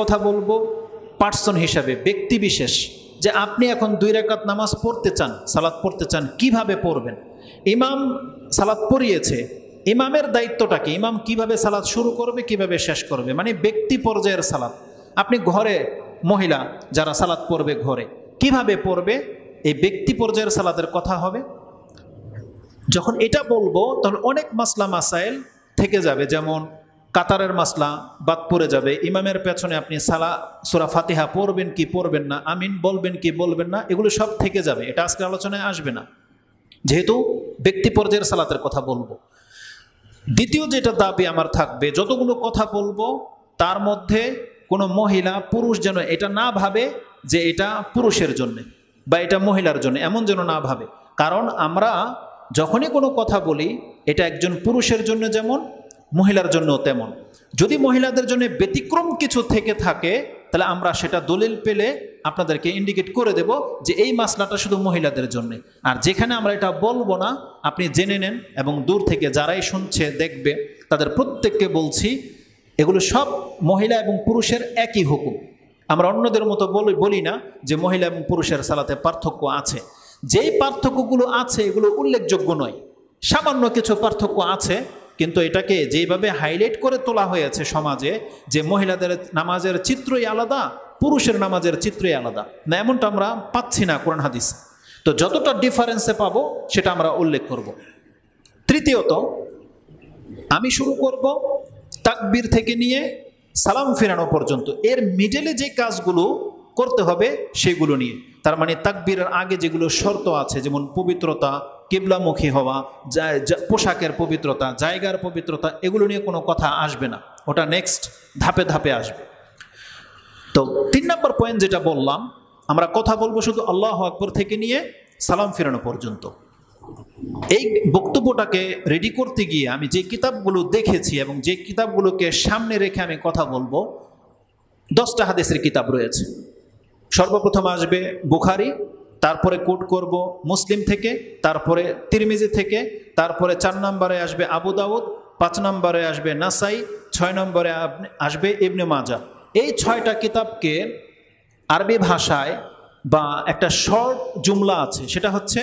কথা বলবো পার্সন হিসাবে, ব্যক্তি বিশেষ, যে আপনি এখন 2 রাকাত নামাজ পড়তে চান, সালাত পড়তে চান, কিভাবে পড়বেন? ইমাম সালাত পড়িয়েছে, ইমামের দায়িত্বটা কি? ইমাম কিভাবে সালাত শুরু করবে, কিভাবে শেষ করবে, মানে ব্যক্তি পর্যায়ের সালাত। আপনি ঘরে মহিলা যারা সালাত পড়বে ঘরে কিভাবে পড়বে, এই ব্যক্তি পর্যায়ের সালাতের কথা হবে। যখন এটা বলবো তখন অনেক মাসলা মাসাইল থেকে যাবে, যেমন কাতারের মাসলা বাদ পড়ে যাবে, ইমামের পেছনে আপনি সূরা ফাতিহা পড়বেন কি পড়বেন না, আমিন বলবেন কি বলবেন না, এগুলো সব থেকে যাবে। এটা আজকে আলোচনায় আসবে না, যেহেতু ব্যক্তি পর্যায়ের সালাতের কথা বলবো। দ্বিতীয় যেটা দাবি আমার থাকবে, যতগুলো কথা বলবো তার মধ্যে কোনো মহিলা পুরুষ যেন এটা না ভাবে যে এটা পুরুষের জন্য বা এটা মহিলার জন্য, এমন যেন না ভাবে। কারণ আমরা যখনই কোনো কথা বলি এটা একজন পুরুষের জন্য যেমন মহিলার জন্য তেমন। যদি মহিলাদের জন্য ব্যতিক্রম কিছু থেকে থাকে তাহলে আমরা সেটা দলিল পেলে আপনাদেরকে ইন্ডিকেট করে দেব যে এই মাসলাটা শুধু মহিলাদের জন্য। আর যেখানে আমরা এটা বলবো না আপনি জেনে নেন, এবং দূর থেকে যারাই শুনছে দেখবে তাদের প্রত্যেককে বলছি এগুলো সব মহিলা এবং পুরুষের একই হুকুম। আমরা অন্যদের মতো বলি না যে মহিলা এবং পুরুষের সালাতে পার্থক্য আছে। যেই পার্থক্যগুলো আছে এগুলো উল্লেখযোগ্য নয়, সামান্য কিছু পার্থক্য আছে, কিন্তু এটাকে যেইভাবে হাইলাইট করে তোলা হয়েছে সমাজে যে মহিলাদের নামাজের চিত্রই আলাদা, পুরুষের নামাজের চিত্রই আলাদা, না এমনটা আমরা পাচ্ছি না কোরআন হাদিস। তো যতটা ডিফারেন্সে পাবো সেটা আমরা উল্লেখ করব। তৃতীয়ত, আমি শুরু করব তাকবীর থেকে নিয়ে সালাম ফেরানো পর্যন্ত, এর মিডলে যে কাজগুলো করতে হবে সেগুলো নিয়ে। তার মানে তাকবীরের আগে যেগুলো শর্ত আছে, যেমন পবিত্রতা, কিবলামুখী হওয়া, পোশাকের পবিত্রতা, জায়গার পবিত্রতা, এগুলো নিয়ে কোনো কথা আসবে না, ওটা নেক্সট ধাপে ধাপে আসবে। তো 3 নম্বর পয়েন্ট যেটা বললাম, আমরা কথা বলবো শুধু আল্লাহু আকবার থেকে নিয়ে সালাম ফেরানো পর্যন্ত। এই বক্তব্যটাকে রেডি করতে গিয়ে আমি যে কিতাবগুলো দেখেছি এবং যে কিতাবগুলোকে সামনে রেখে আমি কথা বলবো, 10টা হাদিসের কিতাব রয়েছে। সর্বপ্রথম আসবে বুখারী, তারপরে কোট করব মুসলিম থেকে, তারপরে তিরমিজি থেকে, তারপরে 4 নম্বরে আসবে আবু দাউদ, 5 নম্বরে আসবে নাসাই, 6 নম্বরে আসবে ইবনে মাজাহ। এই 6টা কিতাবকে আরবি ভাষায় বা একটা শর্ট জুমলা আছে, সেটা হচ্ছে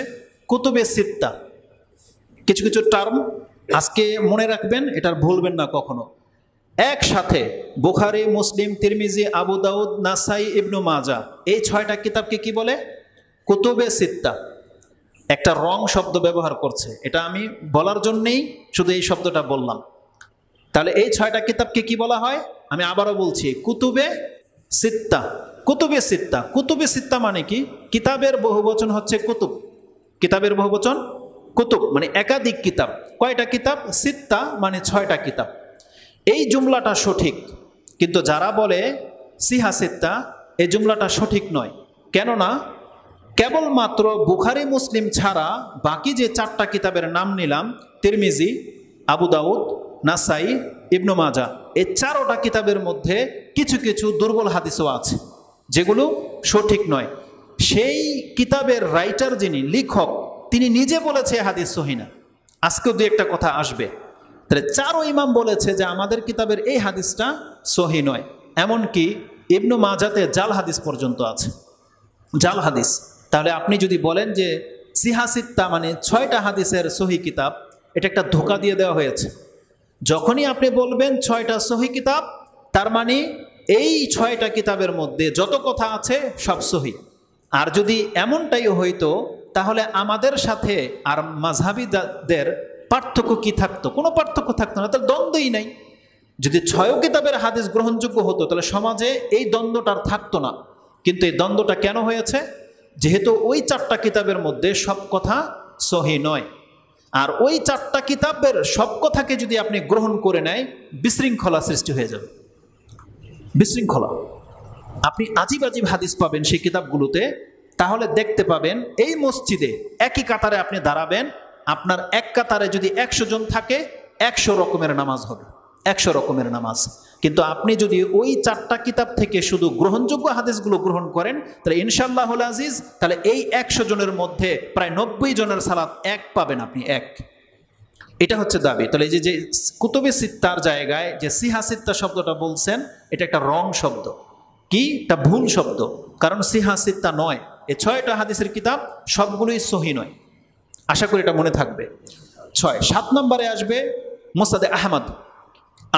কুতুবে সিত্তা। কিছু কিছু টার্ম আজকে মনে রাখবেন, এটার ভুলবেন না কখনো। একসাথে বুখারী, মুসলিম, তিরমিজি, আবু দাউদ, নাসাই, ইবনে মাজাহ, এই 6টা কিতাবকে কি বলে? কুতুবে সিত্তা। একটা রং শব্দ ব্যবহার করছে, এটা আমি বলার জন্যেই শুধু এই শব্দটা বললাম। তাহলে এই 6টা কিতাবকে কি বলা হয়? আমি আবারও বলছি, কুতুবে সিত্তা। কুতুবে সিত্তা, কুতুবে সিত্তা মানে কি? কিতাবের বহুবচন হচ্ছে কুতুব, কিতাবের বহুবচন কুতুব, মানে একাধিক কিতাব। কয়টা কিতাব? সিত্তা মানে 6টা কিতাব। এই জুমলাটা সঠিক, কিন্তু যারা বলে সিহা সিত্তা, এই জুমলাটা সঠিক নয়। কেননা কেবলমাত্র বুখারী মুসলিম ছাড়া বাকি যে 4টা কিতাবের নাম নিলাম, তিরমিজি, আবু দাউদ, নাসাই, ইবনে মাজাহ, এই 4টা কিতাবের মধ্যে কিছু কিছু দুর্বল হাদিসও আছে যেগুলো সঠিক নয়। সেই কিতাবের রাইটার যিনি, লেখক, তিনি নিজে বলেছে হাদিস সহিহ না। আজকেও 2-একটা কথা আসবে। তাহলে 4 ইমাম বলেছে যে আমাদের কিতাবের এই হাদিসটা সহিহ নয়। এমনকি ইবনে মাজাহতে জাল হাদিস পর্যন্ত আছে, জাল হাদিস। তাহলে আপনি যদি বলেন যে সিহা সিত্তা মানে 6টা হাদিসের সহিহ কিতাব, এটা একটা ধোঁকা দিয়ে দেওয়া হয়েছে। যখনই আপনি বলবেন 6টা সহিহ কিতাব, তার মানে এই 6টা কিতাবের মধ্যে যত কথা আছে সব সহিহ। আর যদি এমনটাই হইতো তাহলে আমাদের সাথে আর মাযহাবীদের পার্থক্য কি থাকতো? কোনো পার্থক্য থাকতো না, তার দ্বন্দ্বই নাই। যদি 6 কিতাবের হাদিস গ্রহণযোগ্য হতো তাহলে সমাজে এই দ্বন্দ্বটা আর থাকতো না। কিন্তু এই দ্বন্দ্বটা কেন হয়েছে? যেহেতু ওই 4টা কিতাবের মধ্যে সব কথা সহিহ নয়। আর ওই 4টা কিতাবের সব কথাকে যদি আপনি গ্রহণ করে নেয়, বিশৃঙ্খলা সৃষ্টি হয়ে যাবে, বিশৃঙ্খলা। আপনি আজীব আজীব হাদিস পাবেন সেই কিতাবগুলোতে। তাহলে দেখতে পাবেন এই মসজিদে একই কাতারে আপনি দাঁড়াবেন, আপনার এক কাতারে যদি 100 জন থাকে 100 রকমের নামাজ হবে, 100 রকমের নামাজ। কিন্তু আপনি যদি ওই 4টা কিতাব থেকে শুধু গ্রহণযোগ্য হাদিসগুলো গ্রহণ করেন তাহলে ইনশাআল্লাহুল আজিজ, তাহলে এই 100 জনের মধ্যে প্রায় 90 জনের সালাত এক পাবেন আপনি, এক। এটা হচ্ছে দাবি। তাহলে যে কুতুবে সিত্তার জায়গায় যে সিহা সিত্তা শব্দটা বলছেন, এটা একটা রং শব্দ। কি? এটা ভুল শব্দ, কারণ সিহা সিত্তা নয়, এই 6টা হাদিসের কিতাব সবগুলোই সহি নয়। আশা করি এটা মনে থাকবে। 6। 7 নম্বরে আসবে মুসনাদে আহমদ,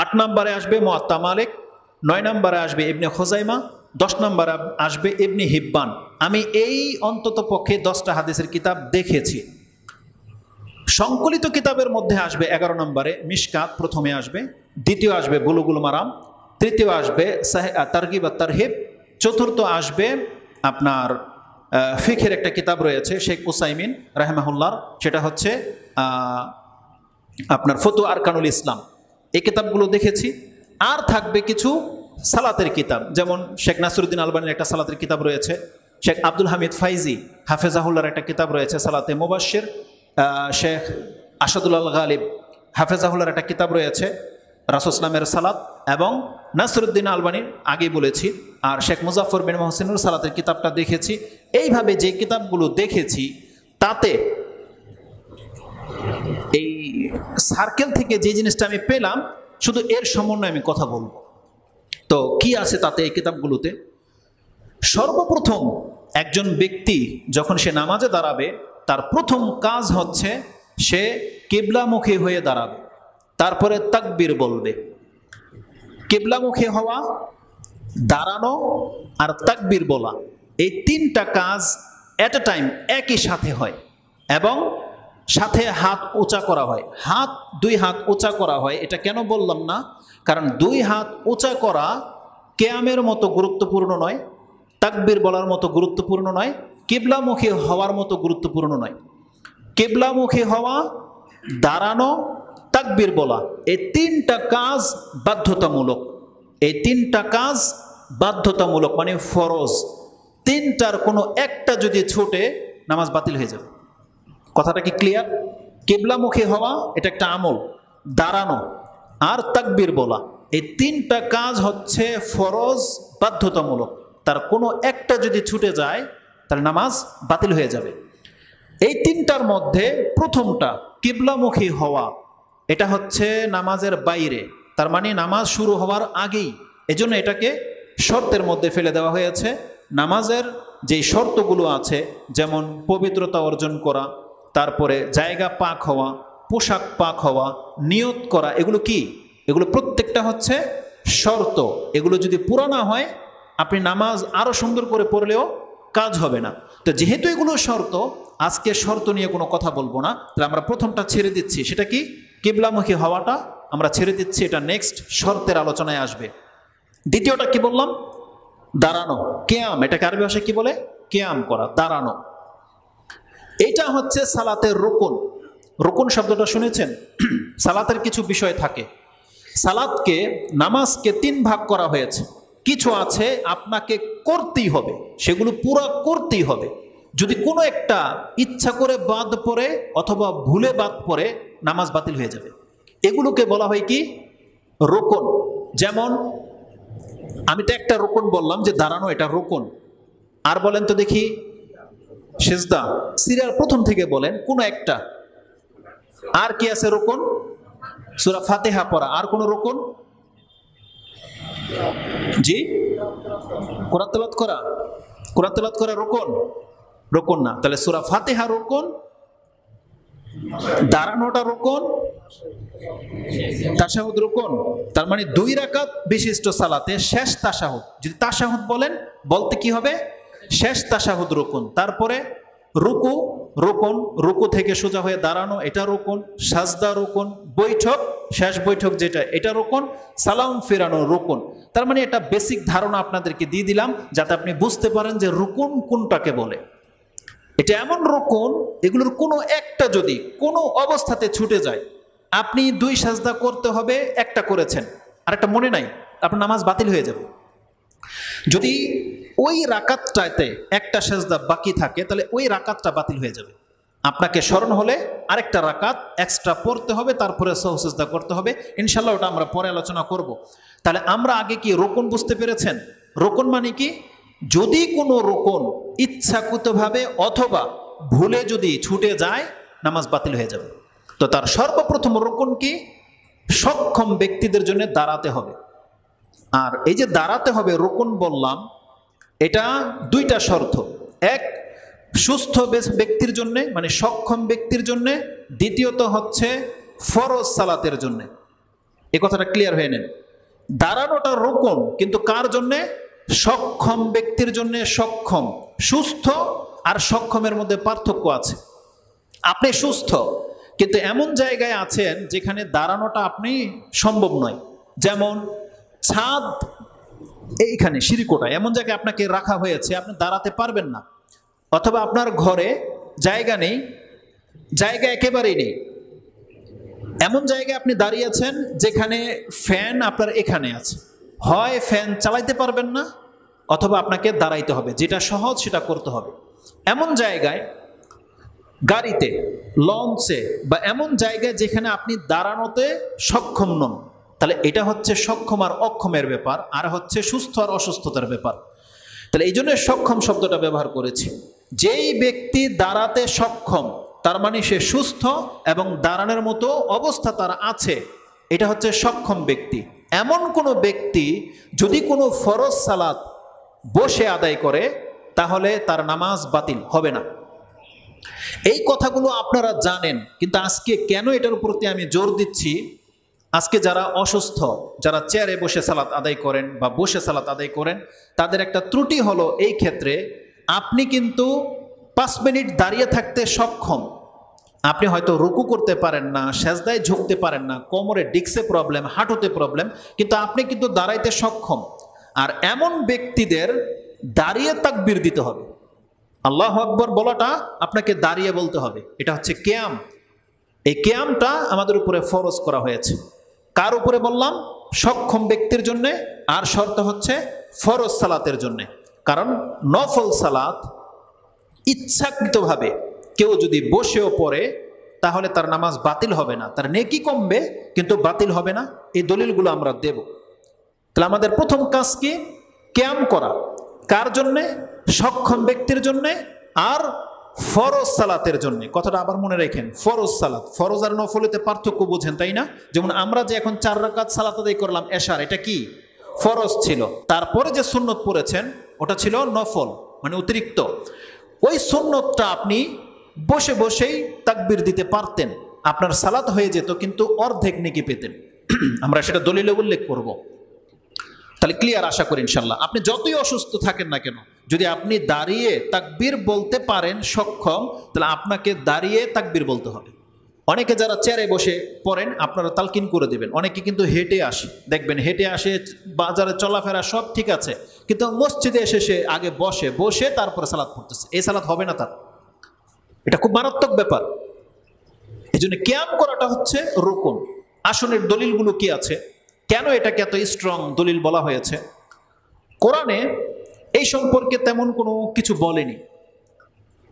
8 নম্বরে আসবে মুয়াত্তা মালিক, 9 নম্বরে আসবে ইবনে খুজাইমা, 10 নম্বরে আসবে ইবনে হিব্বান। আমি এই অন্তত পক্ষে 10টা হাদিসের কিতাব দেখেছি। সংকলিত কিতাবের মধ্যে আসবে 11 নম্বরে মিশকাত, প্রথমে আসবে, দ্বিতীয় আসবে বুলুগুল মারাম, তৃতীয় আসবে তারগিব আর তারহিব, চতুর্থ আসবে আপনার ফিখের একটা কিতাব রয়েছে শেখ উসাইমিন রাহিমাহুল্লাহর, সেটা হচ্ছে আপনার ফতু আরকানুল ইসলাম। এই কিতাবগুলো দেখেছি। আর থাকবে কিছু সালাতের কিতাব, যেমন শেখ নাসিরুদ্দিন আলবানীর একটা সালাতের কিতাব রয়েছে, শেখ আব্দুল হামিদ ফাইজি হাফেজাহুল্লাহর একটা কিতাব রয়েছে সালাতে মুবাশশির, শেখ আসাদুল্লাহ গালিব হাফেজাহুল্লাহর একটা কিতাব রয়েছে রাসূল ইসলামের সালাত, এবং নাসিরুদ্দিন আলবানীর আগেই বলেছি, আর শেখ মুজাফফর বিন মহসিনুর সালাতের কিতাবটা দেখেছি। এইভাবে যে কিতাবগুলো দেখেছি তাতে এই সার্কেল থেকে যে জিনিসটা আমি পেলাম, শুধু এর সমন্বয়ে আমি কথা বলবো। তো কি আছে তাতে এই কিতাবগুলোতে? সর্বপ্রথম একজন ব্যক্তি যখন সে নামাজে দাঁড়াবে, তার প্রথম কাজ হচ্ছে সে কিবলামুখী হয়ে দাঁড়াবে, তারপরে তাকবীর বলবে। কিবলামুখী হওয়া, দাঁড়ানো আর তাকবীর বলা, এই 3টা কাজ এট এ টাইম একই সাথে হয়, এবং সাথে হাত উঁচা করা হয়। দুই হাত উঁচা করা হয়। এটা কেন বললাম না? কারণ 2 হাত উঁচা করা কিয়ামের মতো গুরুত্বপূর্ণ নয়, তাকবীর বলার মতো গুরুত্বপূর্ণ নয়, কিবলামুখী হওয়ার মতো গুরুত্বপূর্ণ নয়। কিবলামুখী হওয়া, দাঁড়ানো, তাকবীর বলা, এই 3টা কাজ বাধ্যতামূলক। এই 3টা কাজ বাধ্যতামূলক মানে ফরজ। 3টার কোনো একটা যদি ছুটে, নামাজ বাতিল হয়ে যাবে। কথাটা কি ক্লিয়ার? কিবলামুখী হওয়া এটা একটা আমল, দাঁড়ানো আর তাকবীর বলা, এই 3টা কাজ হচ্ছে ফরজ, বাধ্যতামূলক। তার কোনো একটা যদি ছুটে যায় তাহলে নামাজ বাতিল হয়ে যাবে। এই 3টার মধ্যে প্রথমটা কিবলামুখী হওয়া, এটা হচ্ছে নামাজের বাইরে, তার মানে নামাজ শুরু হওয়ার আগেই। এজন্য এটাকে শর্তের মধ্যে ফেলে দেওয়া হয়েছে। নামাজের যেই শর্তগুলো আছে, যেমন পবিত্রতা অর্জন করা, তারপরে জায়গা পাক হওয়া, পোশাক পাক হওয়া, নিয়ত করা, এগুলো কি? এগুলো প্রত্যেকটা হচ্ছে শর্ত। এগুলো যদি পুরা না হয়, আপনি নামাজ আরো সুন্দর করে পড়লেও কাজ হবে না। তো যেহেতু এগুলো শর্ত, আজকে শর্ত নিয়ে কোনো কথা বলবো না, তাহলে আমরা প্রথমটা ছেড়ে দিচ্ছি। সেটা কি? কিবলামুখী হওয়াটা আমরা ছেড়ে দিচ্ছি, এটা নেক্সট শর্তের আলোচনায় আসবে। দ্বিতীয়টা কি বললাম? দাঁড়ানো, কিয়াম। এটাকে আরবি ভাষায় কি বলে? কিয়াম করা, দাঁড়ানো। এটা হচ্ছে সালাতের রুকুন। রুকুন শব্দটা শুনেছেন? সালাতের কিছু বিষয় থাকে। সালাতকে, নামাজকে 3 ভাগ করা হয়েছে। কিছু আছে আপনাকে করতেই হবে, সেগুলো পুরো করতেই হবে। যদি কোনো একটা ইচ্ছা করে বাদ পড়ে অথবা ভুলে বাদ পড়ে, নামাজ বাতিল হয়ে যাবে। এগুলোকে বলা হয় কি? রুকুন। যেমন আমি তো একটা রুকুন বললাম যে দাঁড়ানো, এটা রুকুন। আর বলেন তো দেখি, সিজদা, সিরিয়াল প্রথম থেকে বলেন কোনো একটা। আর কি আছে রুকুন? সূরা ফাতিহা পড়া। আর কোন রুকুন? জি, কোরআন তেলাওয়াত করা। কোরআন তেলাওয়াত করা রুকুন? রুকুন না। তাহলে সূরা ফাতিহা রুকুন, দাঁড়ানোটা রুকুন, তাশাহুদ রুকুন। তার মানে 2 রাকাত বিশিষ্ট সালাতে শেষ তাশাহুদ, যদি তাশাহুদ বলেন, বলতে কি হবে? শেষ তাশাহুদ রুকুন। তারপরে রুকু, রুকুন, রুকু থেকে সোজা হয়ে দাঁড়ানো, এটা রুকুন। সাজদা রুকুন, বৈঠক, শেষ বৈঠক যেটা, এটা রুকুন। সালাম ফেরানো রুকুন। তার মানে এটা বেসিক ধারণা আপনাদেরকে দিয়ে দিলাম, যাতে আপনি বুঝতে পারেন যে রুকুন কোনটাকে বলে। এটা এমন রুকুন, এগুলোর কোনো একটা যদি কোনো অবস্থাতে ছুটে যায়, আপনি 2 সাজদা করতে হবে, একটা করেছেন আর একটা মনে নাই, আপনার নামাজ বাতিল হয়ে যাবে। যদি ওই রাকাতটাতে একটা সাজদা বাকি থাকে, তাহলে ওই রাকাতটা বাতিল হয়ে যাবে। আপনাকে স্মরণ হলে আরেকটা রাকাত এক্সট্রা পড়তে হবে, তারপরে সাজদা করতে হবে। ইনশাল্লাহ ওটা আমরা পরে আলোচনা করব। তাহলে আমরা আগে কি রুকুন বুঝতে পেরেছেন? রুকুন মানে কি? যদি কোনো রুকুন ইচ্ছাকৃতভাবে অথবা ভুলে যদি ছুটে যায়, নামাজ বাতিল হয়ে যাবে। তো তার সর্বপ্রথম রুকুন কি? সক্ষম ব্যক্তিদের জন্য দাঁড়াতে হবে। আর এই যে দাঁড়াতে হবে রুকুন বললাম, এটা দুইটা শর্ত। এক, সুস্থ ব্যক্তির জন্য, মানে সক্ষম ব্যক্তির জন্য। দ্বিতীয়ত হচ্ছে ফরজ সালাতের জন্য। এই কথাটা ক্লিয়ার হয়ে নেন। দাঁড়ানোটা রুকুন, কিন্তু কার জন্যে? সক্ষম ব্যক্তির জন্য। সক্ষম, সুস্থ আর সক্ষমের মধ্যে পার্থক্য আছে। আপনি সুস্থ, কিন্তু এমন জায়গায় আছেন যেখানে দাঁড়ানোটা আপনি সম্ভব নয়। যেমন ছাদ, এইখানে সিঁড়িকোটায় এমন জায়গায় আপনাকে রাখা হয়েছে, আপনি দাঁড়াতে পারবেন না। অথবা আপনার ঘরে জায়গা নেই, জায়গা একেবারেই নেই, এমন জায়গায় আপনি দাঁড়িয়েছেন যেখানে ফ্যান আপনার এখানে আছে। হয় ফ্যান চালাইতে পারবেন না, অথবা আপনাকে দাঁড়াইতে হবে, যেটা সহজ সেটা করতে হবে। এমন জায়গায়, গাড়িতে, লঞ্চে বা এমন জায়গায় যেখানে আপনি দাঁড়ানোতে সক্ষম নন, তাহলে এটা হচ্ছে সক্ষম আর অক্ষমের ব্যাপার, আর হচ্ছে সুস্থ আর অসুস্থতার ব্যাপার। তাহলে এই জন্য সক্ষম শব্দটা ব্যবহার করেছি। যেই ব্যক্তি দাঁড়াতে সক্ষম, তার মানে সে সুস্থ এবং দাঁড়ানোর মতো অবস্থা তার আছে, এটা হচ্ছে সক্ষম ব্যক্তি। এমন কোনো ব্যক্তি যদি কোনো ফরজ সালাত বসে আদায় করে, তাহলে তার নামাজ বাতিল হবে না। এই কথাগুলো আপনারা জানেন, কিন্তু আজকে কেন এটার প্রতি আমি জোর দিচ্ছি? আজকে যারা অসুস্থ, যারা চেয়ারে বসে সালাত আদায় করেন বা বসে সালাত আদায় করেন, তাদের একটা ত্রুটি হলো এই ক্ষেত্রে, আপনি কিন্তু 5 মিনিট দাঁড়িয়ে থাকতে সক্ষম। আপনি হয়তো রুকু করতে পারেন না, সেজদায় ঝুঁকতে পারেন না, কোমরে ডিস্কে প্রবলেম, হাঁটুতে প্রবলেম, কিন্তু আপনি কিন্তু দাঁড়াইতে সক্ষম। আর এমন ব্যক্তিদের দাঁড়িয়ে তাকবীর দিতে হবে। আল্লাহু আকবার বলাটা আপনাকে দাঁড়িয়ে বলতে হবে। এটা হচ্ছে কিয়াম। এই কিয়ামটা আমাদের উপরে ফরজ করা হয়েছে। কার উপরে বললাম? সক্ষম ব্যক্তির জন্য। আর শর্ত হচ্ছে ফরজ সালাতের জন্য। কারণ নফল সালাত ইচ্ছাকৃতভাবে কেউ যদি বসেও পড়ে, তাহলে তার নামাজ বাতিল হবে না, তার নেকি কমবে কিন্তু বাতিল হবে না। এই দলিলগুলো আমরা দেব। তাহলে আমাদের প্রথম কাজ কি? কিয়াম করা। কার জন্যে? সক্ষম ব্যক্তির জন্যে আর ফরজ সালাতের জন্য। কথাটা আবার মনে রাখেন, ফরজ সালাত। ফরজ আর নফলেতে পার্থক্য বুঝেন, তাই না? যেমন আমরা যে এখন 4 রাকাত সালাত আদায় করলাম এশার, এটা কি? ফরজ ছিল। তারপরে যে সুন্নত পড়েছেন ওটা ছিল নফল, মানে অতিরিক্ত। ওই সুন্নতটা আপনি বসে বসেই তাকবীর দিতে পারতেন, আপনার সালাত হয়ে যেত, কিন্তু অর্ধেক নেকি পেতেন। আমরা সেটা দলিলে উল্লেখ করব। তাহলে ক্লিয়ার আশা করি ইনশাল্লাহ। আপনি যতই অসুস্থ থাকেন না কেন, যদি আপনি দাঁড়িয়ে তাকবীর বলতে পারেন সক্ষম, তাহলে আপনাকে দাঁড়িয়ে তাকবীর বলতে হবে। অনেকে যারা চেয়ারে বসে পড়েন, আপনারা তালকিন করে দেবেন। অনেকে কিন্তু হেঁটে আসে, দেখবেন হেঁটে আসে, বাজারে চলাফেরা সব ঠিক আছে, কিন্তু মসজিদে এসে সে আগে বসে, বসে তারপরে সালাত পড়তেছে। এই সালাত হবে না তার। এটা খুব মারাত্মক ব্যাপার। এই জন্য কিয়াম করাটা হচ্ছে রুকুন। আসনের দলিলগুলো কি আছে, কেন এটাকে এত স্ট্রং দলিল বলা হয়েছে? কোরআনে এই সম্পর্কে তেমন কোনো কিছু বলেনি।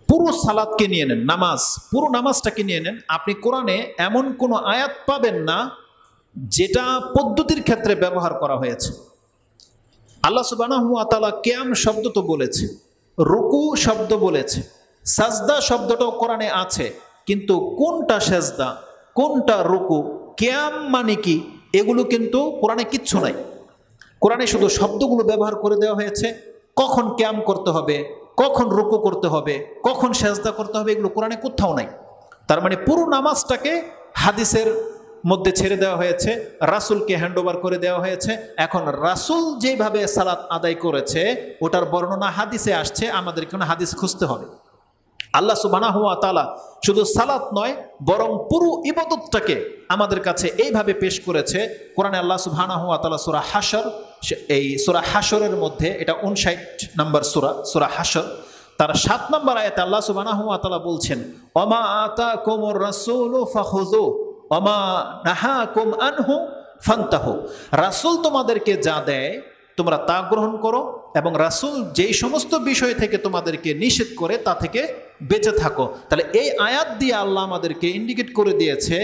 পুরো সালাতকে নিয়ে নেন, নামাজ, পুরো নামাজটাকে নিয়ে নেন, আপনি কোরআনে এমন কোনো আয়াত পাবেন না যেটা পদ্ধতির ক্ষেত্রে ব্যবহার করা হয়েছে। আল্লাহ সুবহানাহু ওয়া তাআলা কিয়াম শব্দ তো বলেছে, রুকু শব্দ বলেছে, সাজদা শব্দটাও কোরআনে আছে, কিন্তু কোনটা সেজদা, কোনটা রুকু, কিয়াম মানে কি, এগুলো কিন্তু কোরআনে কিচ্ছু নাই। কোরআনে শুধু শব্দগুলো ব্যবহার করে দেওয়া হয়েছে। কখন কিয়াম করতে হবে, কখন রুকু করতে হবে, কখন সেজদা করতে হবে, এগুলো কোরআনে কোথাও নাই। তার মানে পুরো নামাজটাকে হাদিসের মধ্যে ছেড়ে দেওয়া হয়েছে, রাসূলকে হ্যান্ডওভার করে দেওয়া হয়েছে। এখন রাসূল যেভাবে সালাত আদায় করেছে ওটার বর্ণনা হাদিসে আসছে, আমাদের কোনো হাদিস খুঁজতে হবে। আল্লাহ সুবহানাহু ওয়া তাআলা শুধু সালাত নয়, বরং পুরো ইবাদতটাকে আমাদের কাছে এইভাবে পেশ করেছে। কোরআনে আল্লাহ সুবহানাহু ওয়া তাআলা সূরা হাশর, এই সূরা হাশরের মধ্যে, এটা 59 নম্বর সূরা, সূরা হাশর, তার 7 নম্বর আয়াতে আল্লাহ সুবহানাহু ওয়া তাআলা বলছেন, ওমা আতাকুমুর রাসূলু ফাখুযু ওমা নাহাকুম আনহু ফান্তাহু। রাসূল তোমাদেরকে যা দেয় তোমরা তা গ্রহণ করো, এবং রাসূল যেই সমস্ত বিষয় থেকে তোমাদেরকে নিষেধ করে তা থেকে বেঁচে থাকো। তাহলে এই আয়াত দিয়ে আল্লাহ আমাদেরকে ইন্ডিকেট করে দিয়েছে,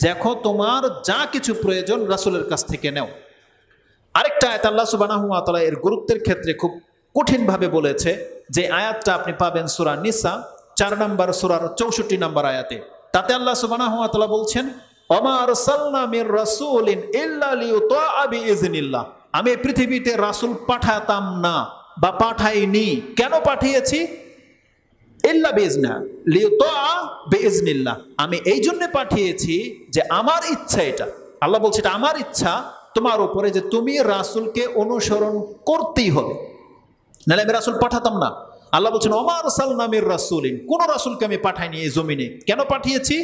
দেখো তোমার যা কিছু প্রয়োজন রাসূলের কাছ থেকে নাও। আরেকটা আয়াত আল্লাহ সুবহানাহু ওয়া তাআলা এর গুরুত্বের ক্ষেত্রে খুব কঠিনভাবে বলেছে, যে আয়াতটা আপনি পাবেন সূরা নিসা 4 নম্বর সূরার 64 নম্বর আয়াতে। তাতে আল্লাহ সুবহানাহু ওয়া তাআলা বলছেন, ওমা আরসালনা মির রাসূলিন ইল্লা লিইউতাআ বিইজনিল্লাহ। আমি এই পৃথিবীতে রাসূল পাঠাতাম না বা পাঠাইনি। কেন পাঠিয়েছি? ইল্লা বিইজনা লিইউতা বিইজনিল্লাহ, আমি এই জন্য পাঠিয়েছি যে আমার ইচ্ছা এটা। আল্লাহ বলছে এটা আমার ইচ্ছা তোমার উপরে যে তুমি রাসূলকে অনুসরণ করতেই হবে, নাহলে আমি রাসূল পাঠাতাম না। আল্লাহ বলছেন ওমা আরসালনা মির রাসূলিন, কোন রাসূলকে আমি পাঠাইনি এই জমিনে। কেন পাঠিয়েছি?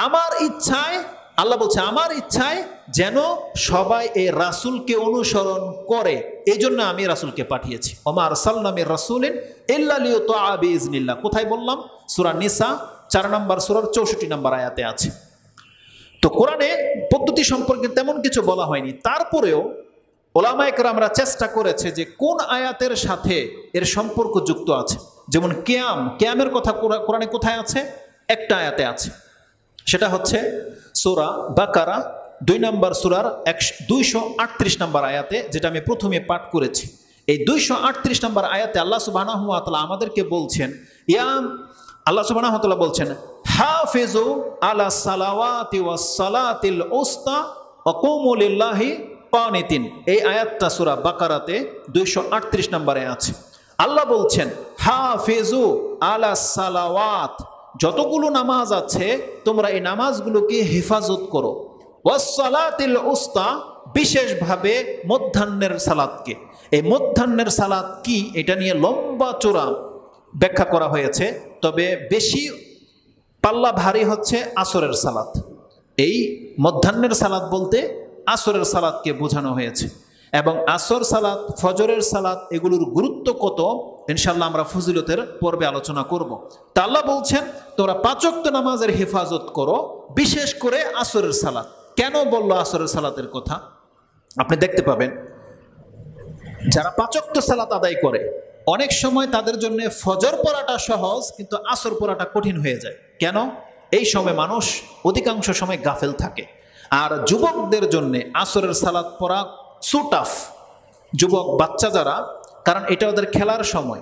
আমার ইচ্ছায়। আল্লাহ বলছে আমার ইচ্ছায় যেন সবাই এই রাসূলকে অনুসরণ করে, এই জন্য আমি রাসূলকে পাঠিয়েছি। ওমা আরসালনা মির রাসূলিন ইল্লা লিইউতা বিইজনিল্লাহ। কোথায় বললাম? সূরা নিসা 4 নম্বর সূরার 64 নম্বর আয়াতে আছে। তো কোরআনে পদ্ধতি সম্পর্কে তেমন কিছু বলা হয়নি, তারপরেও ওলামায়ে কেরামরা চেষ্টা করেছে যে কোন আয়াতের সাথে এর সম্পর্ক যুক্ত আছে। যেমন কিয়ামের কথা কোরআনে কোথায় আছে? একটা আয়াতে আছে, সেটা হচ্ছে সূরা বাকারা 2 নম্বর সূরার 238 নম্বর আয়াতে, যেটা আমি প্রথমে পাঠ করেছি। এই 238 নম্বর আয়াতে আল্লাহ সুবহানাহু ওয়া তাআলা আমাদেরকে বলছেন, আল্লাহ সুবহানাহু ওয়া তাআলা বলছেন হাফিজু আলা সালাওয়াতি ওয়াস সালাতিল উস্তা ওয়া কুমু লিল্লাহি কানিতিন। এই আয়াতটা সূরা বাকারাতে 238 নম্বরে আছে। আল্লাহ বলছেন হাফিজু আলা সালাওয়াত, যতগুলো নামাজ আছে তোমরা এই নামাজগুলোকে হেফাজত করো। ওয়াস সালাতিল উস্তা, বিশেষভাবে মধ্যাহ্নের সালাতকে। এই মধ্যাহ্নের সালাত কি, এটা নিয়ে লম্বা চোরা ব্যাখ্যা করা হয়েছে, তবে বেশি পাল্লা ভারী হচ্ছে আসরের সালাত। এই মধ্যাহ্নের সালাত বলতে আসরের সালাতকে বোঝানো হয়েছে। এবং আসর সালাত, ফজরের সালাত, এগুলোর গুরুত্ব কত ইনশাআল্লাহ আমরা ফজিলতের পর্বে আলোচনা করব। তা আল্লাহ বলছেন তোমরা 5 ওয়াক্ত নামাজের হেফাজত করো, বিশেষ করে আসরের সালাত। কেন বললো আসরের সালাতের কথা? আপনি দেখতে পাবেন যারা 5 ওয়াক্ত সালাত আদায় করে অনেক সময় তাদের জন্য ফজর পড়াটা সহজ, কিন্তু আসর পড়াটা কঠিন হয়ে যায়। কেন? এই সময় মানুষ অধিকাংশ সময় গাফেল থাকে। আর যুবকদের জন্য আসরের সালাত পড়া সুটাফ, যুবক বাচ্চা যারা, কারণ এটা ওদের খেলার সময়,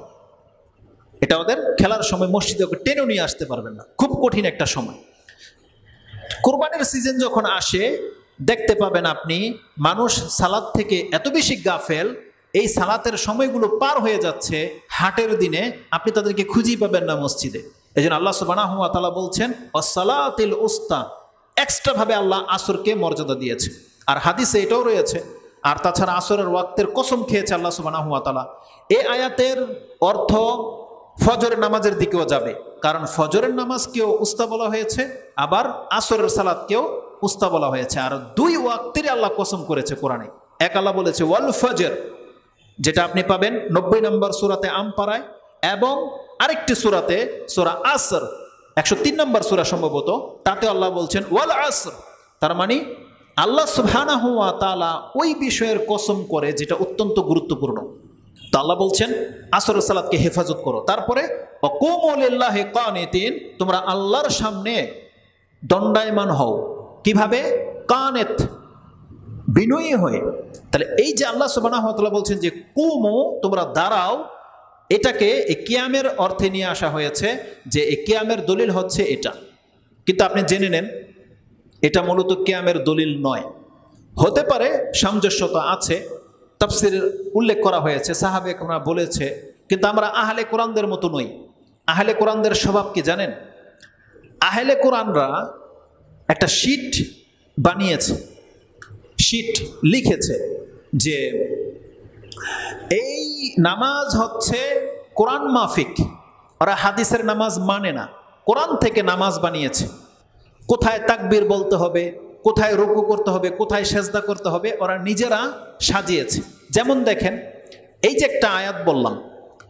এটা ওদের খেলার সময়, মসজিদে ওকে টেনে নিয়ে আসতে পারবেন না, খুব কঠিন একটা সময়। কোরবানির সিজন যখন আসে দেখতে পাবেন আপনি মানুষ সালাত থেকে এত বেশি গাফেল, এই সালাতের সময়গুলো পার হয়ে যাচ্ছে হাটের দিনে, আপনি তাদেরকে খুঁজেই পাবেন না মসজিদে। এই জন্য আল্লাহ সুবহানাহু ওয়া তাআলা বলছেন ওয়াস-সালাতিল উস্তা, এক্সট্রা ভাবে আল্লাহ আসরকে মর্যাদা দিয়েছে। আর হাদিসে এটাও রয়েছে। আর তাছাড়া আসরের ওয়াক্তের কসম খেয়েছে আল্লাহ সুবহানাহু ওয়া তাআলা। এই আয়াতের অর্থ ফজরের নামাজের দিকেও যাবে, কারণ ফজরের নামাজকেও উস্তা বলা হয়েছে, আবার আসরের সালাতকেও উস্তা বলা হয়েছে। আর 2 ওয়াক্তের আল্লাহ কসম করেছে কোরআনে। এক আল্লাহ বলেছে ওয়াল ফজর, যেটা আপনি পাবেন 90 নম্বর সূরাতে আমপারায়, এবং আরেকটি সূরাতে সূরা আসর 103 নম্বর সূরা সম্ভবত, তাতে আল্লাহ বলছেন ওয়াল আসর। তার মানে আল্লাহ সুবহানাহু ওয়া তাআলা ওই বিষয়ের কসম করে যেটা অত্যন্ত গুরুত্বপূর্ণ। তো আল্লাহ বলছেন আসরের সালাতকে হেফাজত করো। তারপরে ওয়াকুমু লিল্লাহি কানিতিন, তোমরা আল্লাহর সামনে দণ্ডায়মান হও। কিভাবে? কানেত, বিনয়ী হয়ে। তাহলে এই যে আল্লাহ সুবহানাহু ওয়া তাআলা বলছেন যে কুমু, তোমরা দাঁড়াও, এটাকে এই কিয়ামের অর্থে নিয়ে আসা হয়েছে, যে এই কিয়ামের দলিল হচ্ছে এটা। কিন্তু আপনি জেনে নেন এটা মূলত কিয়ামের দলিল নয়। হতে পারে সামঞ্জস্যতা আছে, তাফসীরে উল্লেখ করা হয়েছে, সাহাবে কেরামরা বলেছে, কিন্তু আমরা আহলে কোরআনদের মতো নই। আহলে কোরআনদের স্বভাব কি জানেন? আহলে কোরআনরা একটা শীট বানিয়েছে, শীট লিখেছে যে এই নামাজ হচ্ছে কোরআন মাফিক। ওরা হাদিসের নামাজ মানে না, কোরআন থেকে নামাজ বানিয়েছে। কোথায় তাকবীর বলতে হবে, কোথায় রুকু করতে হবে, কোথায় সেজদা করতে হবে, ওরা নিজেরা সাজিয়েছে। যেমন দেখেন এই যে একটা আয়াত বললাম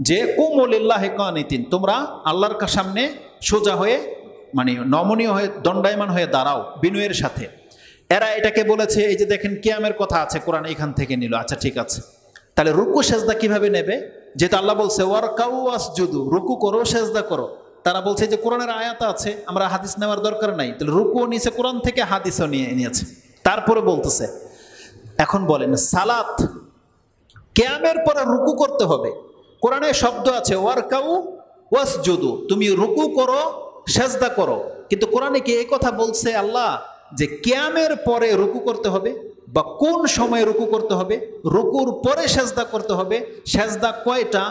যে কুমু লিল্লাহি কানিতিন, তোমরা আল্লাহর সামনে সোজা হয়ে, মানে নমনীয় হয়ে, দণ্ডায়মান হয়ে দাঁড়াও বিনয়ের সাথে। এরা এটাকে বলেছে এই যে দেখেন কিয়ামের কথা আছে কোরআন, এখান থেকে নিল। আচ্ছা ঠিক আছে, তাহলে রুকু সেজদা কিভাবে নেবে? যেহেতু আল্লাহ বলছে ওয়ারকাউ ওয়াসজুদু, রুকু করো সেজদা করো। তারা বলছে যে কোরআনের আয়াত আছে, আমরা হাদিস নেওয়ার দরকার নাই। তাহলে রুকুও নিয়েছে কোরআন থেকে, হাদিসও নিয়েছে। তারপরে বলতেছে এখন বলেন সালাত কিয়ামের পরে রুকু করতে হবে। কোরআনে শব্দ আছে ওয়ারকাউ ওয়াসজুদু, তুমি রুকু করো সেজদা করো, কিন্তু কোরআনে কি এই কথা বলছে আল্লাহ যে কিয়ামের পরে রুকু করতে হবে? বা কোন সময়ে রুকু করতে হবে, রুকুর পরে সেজদা করতে হবে, সেজদা কয়টা,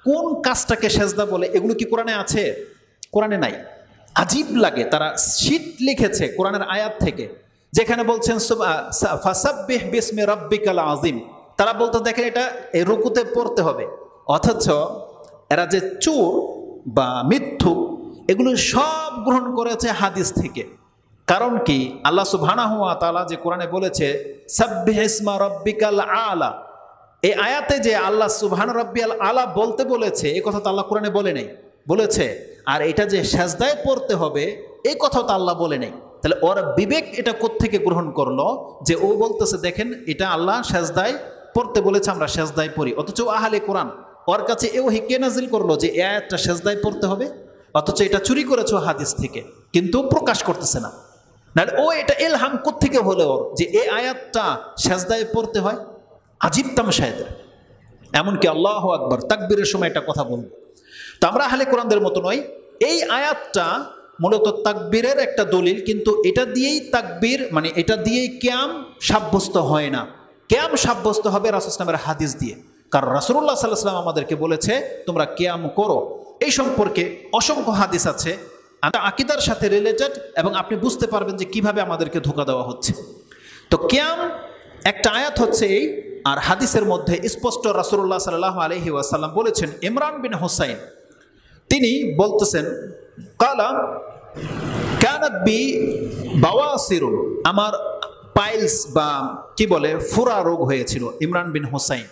কোন কাজটাকে সেজদা বলে, এগুলো কি কোরআনে আছে? কোরআনে নাই। আজীব লাগে, তারা শীট লিখেছে কোরআনের আয়াত থেকে, যেখানে বলছেন ফাসাব্বিহ বিসমি রাব্বিকাল আযীম, তারা বলতে দেখেন এটা এই রুকুতে পড়তে হবে। অথচ এরা যে চোর বা মিথ্যুক, এগুলো সব গ্রহণ করেছে হাদিস থেকে। কারণ কি, আল্লাহ সুবহানাহু ওয়া তাআলা যে কোরআনে বলেছে সাব্বিহ ইসমা রাব্বিকাল আলা, এই আয়াতে যে আল্লাহ সুবহান রাব্বিয়াল আলা বলতে বলেছে, এই কথা তো আল্লাহ কোরআনে বলে নাই, বলেছে। আর এটা যে সেজদায় পড়তে হবে, এই কথা তো আল্লাহ বলে নাই। তাহলে ওরা বিবেক এটা কোত্থেকে গ্রহণ করলো যে ও বলতেছে দেখেন এটা আল্লাহ সেজদায় পড়তে বলেছে, আমরা সেজদায় পড়ি, অথচ আহলে কোরআন, ওর কাছে এও কে নাজিল করলো যে এই আয়াতটা সেজদায় পড়তে হবে, অথচ এটা চুরি করেছে হাদিস থেকে, কিন্তু প্রকাশ করতেছে না। নাহলে ও এটা ইলহাম কোত্থেকে হলো ওর যে এই আয়াতটা সেজদায় পড়তে হয়? আজীব তামাশা এদের। এমনকি আল্লাহু আকবার তাকবীরের সময় একটা কথা বলবো, তো আমরা আহলে কোরআনদের মতো নয়। এই আয়াতটা মূলত তাকবীরের একটা দলিল, কিন্তু এটা দিয়েই তাকবীর মানে এটা দিয়েই কিয়াম সাব্যস্ত হয় না। কিয়াম সাব্যস্ত হবে রাসূল সাল্লাল্লাহু আলাইহি ওয়াসাল্লামের হাদিস দিয়ে, কারণ রাসূলুল্লাহ সাল্লাল্লাহু আলাইহি ওয়াসাল্লাম আমাদেরকে বলেছে তোমরা কিয়াম করো। এই সম্পর্কে অসংখ্য হাদিস আছে, আকীদার সাথে রিলেটেড, এবং আপনি বুঝতে পারবেন যে কিভাবে আমাদেরকে ধোঁকা দেওয়া হচ্ছে। তো কিয়াম একটা আয়াত হচ্ছে এই, আর হাদিসের মধ্যে স্পষ্ট রাসূলুল্লাহ সাল্লাল্লাহু আলাইহি ওয়াসাল্লাম বলেছেন, ইমরান বিন হুসাইন তিনি বলতেছেন কালা কানাত বি বাওয়াসিরুন, আমার পাইলস বা কি বলে ফুরা রোগ হয়েছিল। ইমরান বিন হুসাইন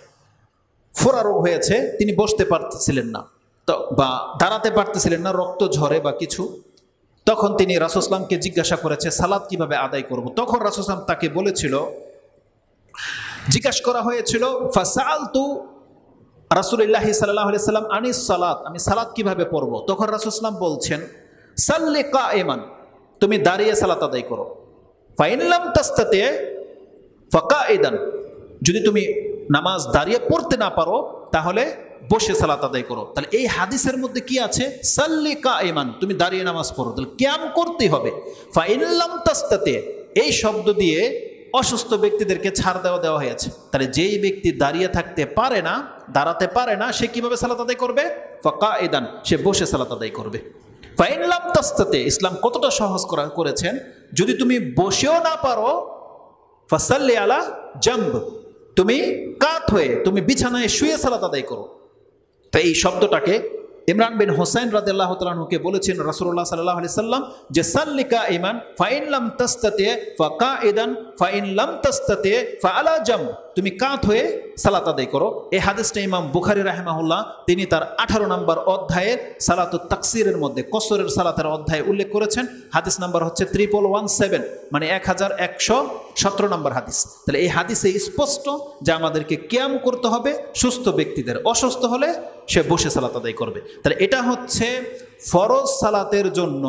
ফুরা রোগ হয়েছে, তিনি বসতে পারতেছিলেন না, তো বা দাঁড়াতে পারতেছিলেন না, রক্ত ঝরে বা কিছু। তখন তিনি রাসূল সাল্লাল্লাহু আলাইহি ওয়াসাল্লামকে জিজ্ঞাসা করেছে সালাত কিভাবে আদায় করব। তখন রাসূল সাল্লাল্লাহু আলাইহি ওয়াসাল্লাম তাকে বলেছিল, জিজ্ঞাসা করা হয়েছিল ফাসালতু রাসূলুল্লাহি সাল্লাল্লাহু আলাইহি ওয়াসাল্লাম আনিস সালাত, আমি সালাত কিভাবে পড়ব। তখন রাসূল সাল্লাল্লাহু আলাইহি ওয়াসাল্লাম বলছেন সাল্লি কাইমান, তুমি দাঁড়িয়ে সালাত আদায় করো। ফাইন লাম তাস্তাতি ফাকাইদান, যদি তুমি নামাজ দাঁড়িয়ে পড়তে না পারো তাহলে বসে সালাত আদায় করো। তাহলে এই হাদিসের মধ্যে কি আছে? সাল্লি কাইমান, তুমি দাঁড়িয়ে নামাজ পড়ো, তাহলে কিয়াম করতেই হবে। ফাইন লাম তাস্তাতি, এই শব্দ দিয়ে অসুস্থ ব্যক্তিদেরকে ছাড় দেওয়া হয়েছে। তাহলে যেই ব্যক্তি দাঁড়িয়ে থাকতে পারে না, দাঁড়াতে পারে না, সে কিভাবে সালাত আদায় করবে? ফাকাইদান, সে বসে সালাত আদায় করবে। ফাইন লাম তাস্তাতি, ইসলাম কতটা সহজ করেছেন, যদি তুমি বসেও না পারো ফাসাল্লি আলা জাম্ব, তুমি কাত হয়ে তুমি বিছানায় শুয়ে সালাত আদায় করো। তো এই শব্দটাকে ইমরান বিন হুসাইন রাদিয়াল্লাহু তাআলা আনহুকে বলেছেন রাসূলুল্লাহ সাল্লাল্লাহু আলাইহি সাল্লাম যে সাল্লি কাইমান ফাইন লাম তাস্তাতি ফাকাইদান ফাইন লাম তাস্তাতি ফাআলা জাম্ব, তুমি কাত হয়ে সালাত আদায় করো। এই হাদিসটা ইমাম বুখারী রাহিমাহুল্লাহ তিনি তার 18 নম্বর অধ্যায়ের সালাতুত তাকসিরের মধ্যে কসরের সালাতের অধ্যায়ে উল্লেখ করেছেন। হাদিস নাম্বার হচ্ছে 3117, মানে 1117 নম্বর হাদিস। তাহলে এই হাদিসে স্পষ্ট যে আমাদেরকে কিয়াম করতে হবে সুস্থ ব্যক্তিদের, অসুস্থ হলে সে বসে সালাত আদায় করবে। তাহলে এটা হচ্ছে ফরজ সালাতের জন্য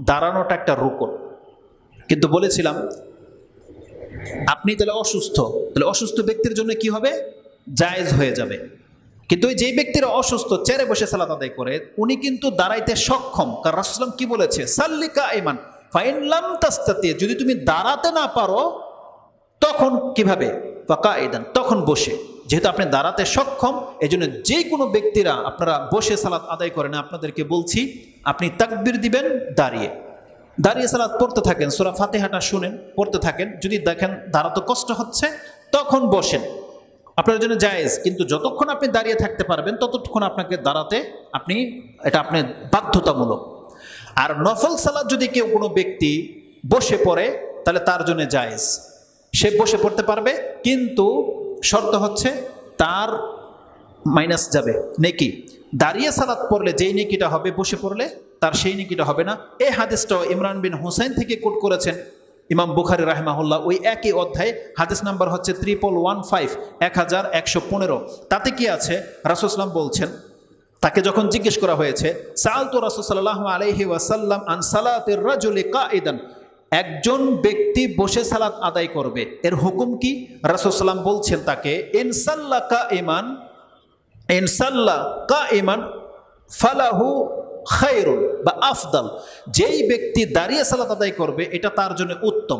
দাঁড়ানোটা একটা রুকন। কিন্তু বলেছিলাম আপনি তাহলে অসুস্থ, তাহলে অসুস্থ ব্যক্তির জন্য কি হবে? জায়েজ হয়ে যাবে। কিন্তু যেই ব্যক্তিরা অসুস্থ চেয়ারে বসে সালাত আদায় করে, উনি কিন্তু দাঁড়াইতে সক্ষম, কারণ রাসূল সাল্লাল্লাহু আলাইহি ওয়াসাল্লাম কি বলেছে? সাল্লি কাইমান ফাইন লাম তাস্তাতি, যদি তুমি দাঁড়াতে না পারো তখন কিভাবে? ফাকাইদান, তখন বসে। যেহেতু আপনি দাঁড়াতে সক্ষম, এই জন্য যে কোনো ব্যক্তিরা আপনারা বসে সালাত আদায় করেন, আপনাদেরকে বলছি আপনি তাকবীর দিবেন দাঁড়িয়ে, দাঁড়িয়ে সালাত পড়তে থাকেন, সূরা ফাতিহাটা শুনেন, পড়তে থাকেন। যদি দেখেন দাঁড়াতে কষ্ট হচ্ছে তখন বসেন, আপনার জন্য জায়েজ। কিন্তু যতক্ষণ আপনি দাঁড়িয়ে থাকতে পারবেন ততক্ষণ আপনাকে দাঁড়াতে এটা আপনার বাধ্যতামূলক। আর নফল সালাত যদি কেউ কোনো ব্যক্তি বসে পড়ে তাহলে তার জন্য জায়েজ, সে বসে পড়তে পারবে, কিন্তু শর্ত হচ্ছে তার মাইনাস যাবে নেকি। দাঁড়িয়ে সালাত পড়লে যেই নেকিটা হবে বসে পড়লে তার সেই নেকিটা হবে না। এই হাদিসটাও ইমরান বিন হুসাইন থেকে কোট করেছেন ইমাম বুখারী রাহিমাহুল্লাহ, ওই একই অধ্যায়, হাদিস নাম্বার হচ্ছে 3115, 1115। তাতে কি আছে? রাসূল সাল্লাল্লাহু আলাইহি ওয়াসাল্লাম বলছেন, তাকে যখন জিজ্ঞেস করা হয়েছে সাআলতু রাসূল সাল্লাল্লাহু আলাইহি ওয়াসাল্লাম আন সালাতির রাজুলি কাইদান, একজন ব্যক্তি বসে সালাত আদায় করবে, এর হুকুম কি? রাসূল সাল্লাল্লাহু আলাইহি ওয়াসাল্লাম বলছেন তাকে ইনসাল্লা কাইমান ফালাহু খায়রুন বা আফদাল, যেই ব্যক্তি দাঁড়িয়ে সালাত আদায় করবে এটা তার জন্য উত্তম।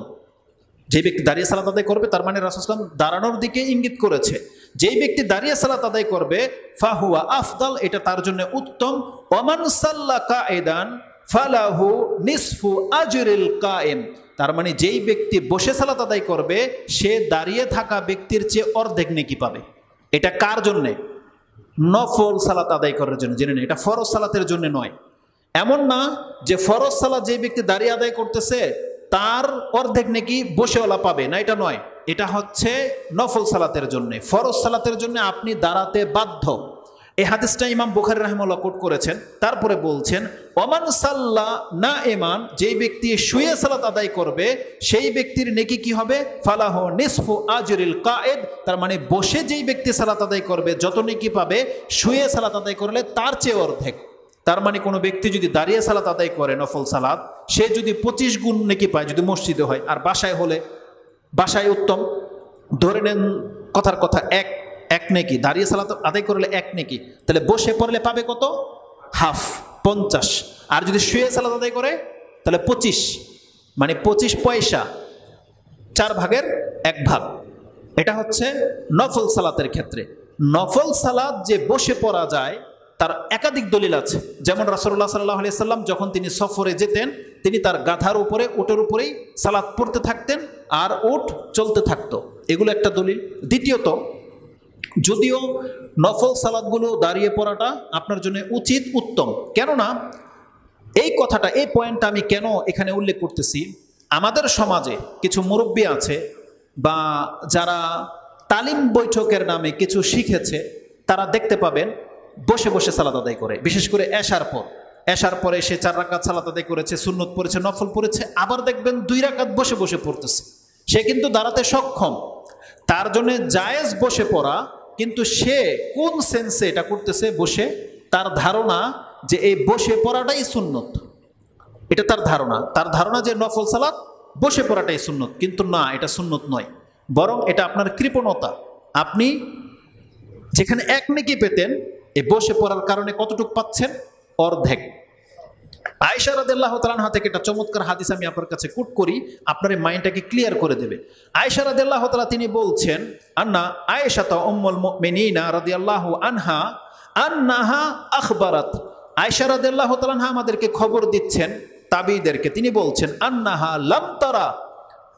যে ব্যক্তি দাঁড়িয়ে সালাত আদায় করবে, তার মানে রাসূল সাল্লাল্লাহু আলাইহি ওয়াসাল্লাম দাঁড়ানোর দিকে ইঙ্গিত করেছে। যেই ব্যক্তি দাঁড়িয়ে সালাত আদায় করবে ফাহুয়া আফদাল, এটা তার জন্য উত্তম। ওমান সাল্লা কায়েদান ফালাহু নিসফু আজরিল কায়েম, তার মানে যেই ব্যক্তি বসে সালাত আদায় করবে সে দাঁড়িয়ে থাকা ব্যক্তির চেয়ে অর্ধেক নেকি পাবে। এটা কার জন্যে? নফল সালাত আদায় করার জন্য, জেনে নেই, এটা ফরজ সালাতের জন্য নয়। এমন না যে ফরজ সালাত যে ব্যক্তি দাঁড়িয়ে আদায় করতেছে তার অর্ধেক নেকি বসেওয়ালা পাবে না, এটা নয়। এটা হচ্ছে নফল সালাতের জন্য। ফরজ সালাতের জন্য আপনি দাঁড়াতে বাধ্য। এই হাদিসটা ইমাম বুখারী রাহিমাহুল্লাহ কোট করেছেন। তারপরে বলছেন ওমান সাল্লা না ইমান, যেই ব্যক্তি শুয়ে সালাত আদায় করবে সেই ব্যক্তির নেকি কি হবে? ফালাহু নিসফু আজরিল কায়েদ, তার মানে বসে যেই ব্যক্তি সালাত আদায় করবে যত নেকি পাবে শুয়ে সালাত আদায় করলে তার চেয়ে অর্ধেক। তার মানে কোনো ব্যক্তি যদি দাঁড়িয়ে সালাত আদায় করে নফল সালাত, সে যদি 25 গুণ নেকি পায় যদি মসজিদে হয়, আর বাসায় হলে বাসায় উত্তম, ধরে নেন কথার কথা এক নেকি, দাঁড়িয়ে সালাত আদায় করলে 1 নেকি, তাহলে বসে পড়লে পাবে কত? হাফ, 50। আর যদি শুয়ে সালাত আদায় করে তাহলে 25, মানে 25 পয়সা, 4 ভাগের 1 ভাগ। এটা হচ্ছে নফল সালাতের ক্ষেত্রে। নফল সালাত যে বসে পড়া যায় তার একাধিক দলিল আছে। যেমন রাসূলুল্লাহ সাল্লাল্লাহু আলাইহি সাল্লাম যখন তিনি সফরে যেতেন, তিনি তার গাধার উপরে, উটের উপরেই সালাত পড়তে থাকতেন আর উট চলতে থাকতো, এগুলো একটা দলিল। দ্বিতীয়ত, যদিও নফল সালাতগুলো দাঁড়িয়ে পড়াটা আপনার জন্য উচিত, উত্তম, কেননা এই কথাটা, এই পয়েন্টটা আমি কেন এখানে উল্লেখ করতেছি, আমাদের সমাজে কিছু মুরব্বী আছে বা যারা তালিম বৈঠকের নামে কিছু শিখেছে, তারা দেখতে পাবেন বসে বসে সালাত আদায় করে। বিশেষ করে এশার পরে সে 4 রাকাত সালাত আদায় করেছে, সুন্নত পড়েছে, নফল পড়েছে, আবার দেখবেন 2 রাকাত বসে বসে পড়তেছে। সে কিন্তু দাঁড়াতে সক্ষম, তার জন্য জায়েজ বসে পড়া, কিন্তু সে কোন সেন্সে এটা করতেছে? বসে, তার ধারণা যে এই বসে পড়াটাই সুন্নত, এটা তার ধারণা যে নফল সালাত বসে পড়াটাই সুন্নত, কিন্তু না, এটা সুন্নত নয়, বরং এটা আপনার কৃপণতা। আপনি যেখানে 1 নেকি পেতেন, এই বসে পড়ার কারণে কতটুকু পাচ্ছেন? অর্ধেক। আয়েশা রাদিয়াল্লাহু তাআলা আনহা থেকে একটা চমৎকার হাদিস আমি আপনার কাছে কোট করি, আপনার এই মাইন্ডটাকে ক্লিয়ার করে দেবে। আয়েশা রাদিয়াল্লাহু তাআলা তিনি বলছেন, আন্না আয়েশা উম্মুল মুমিনিনা রাদিয়াল্লাহু আনহা আন্নাহা আখবারাত, আয়েশা রাদিয়াল্লাহু তাআলা আনহা আমাদেরকে খবর দিচ্ছেন, তাবিঈদেরকে। তিনি বলছেন আন্নাহা লাম তারা,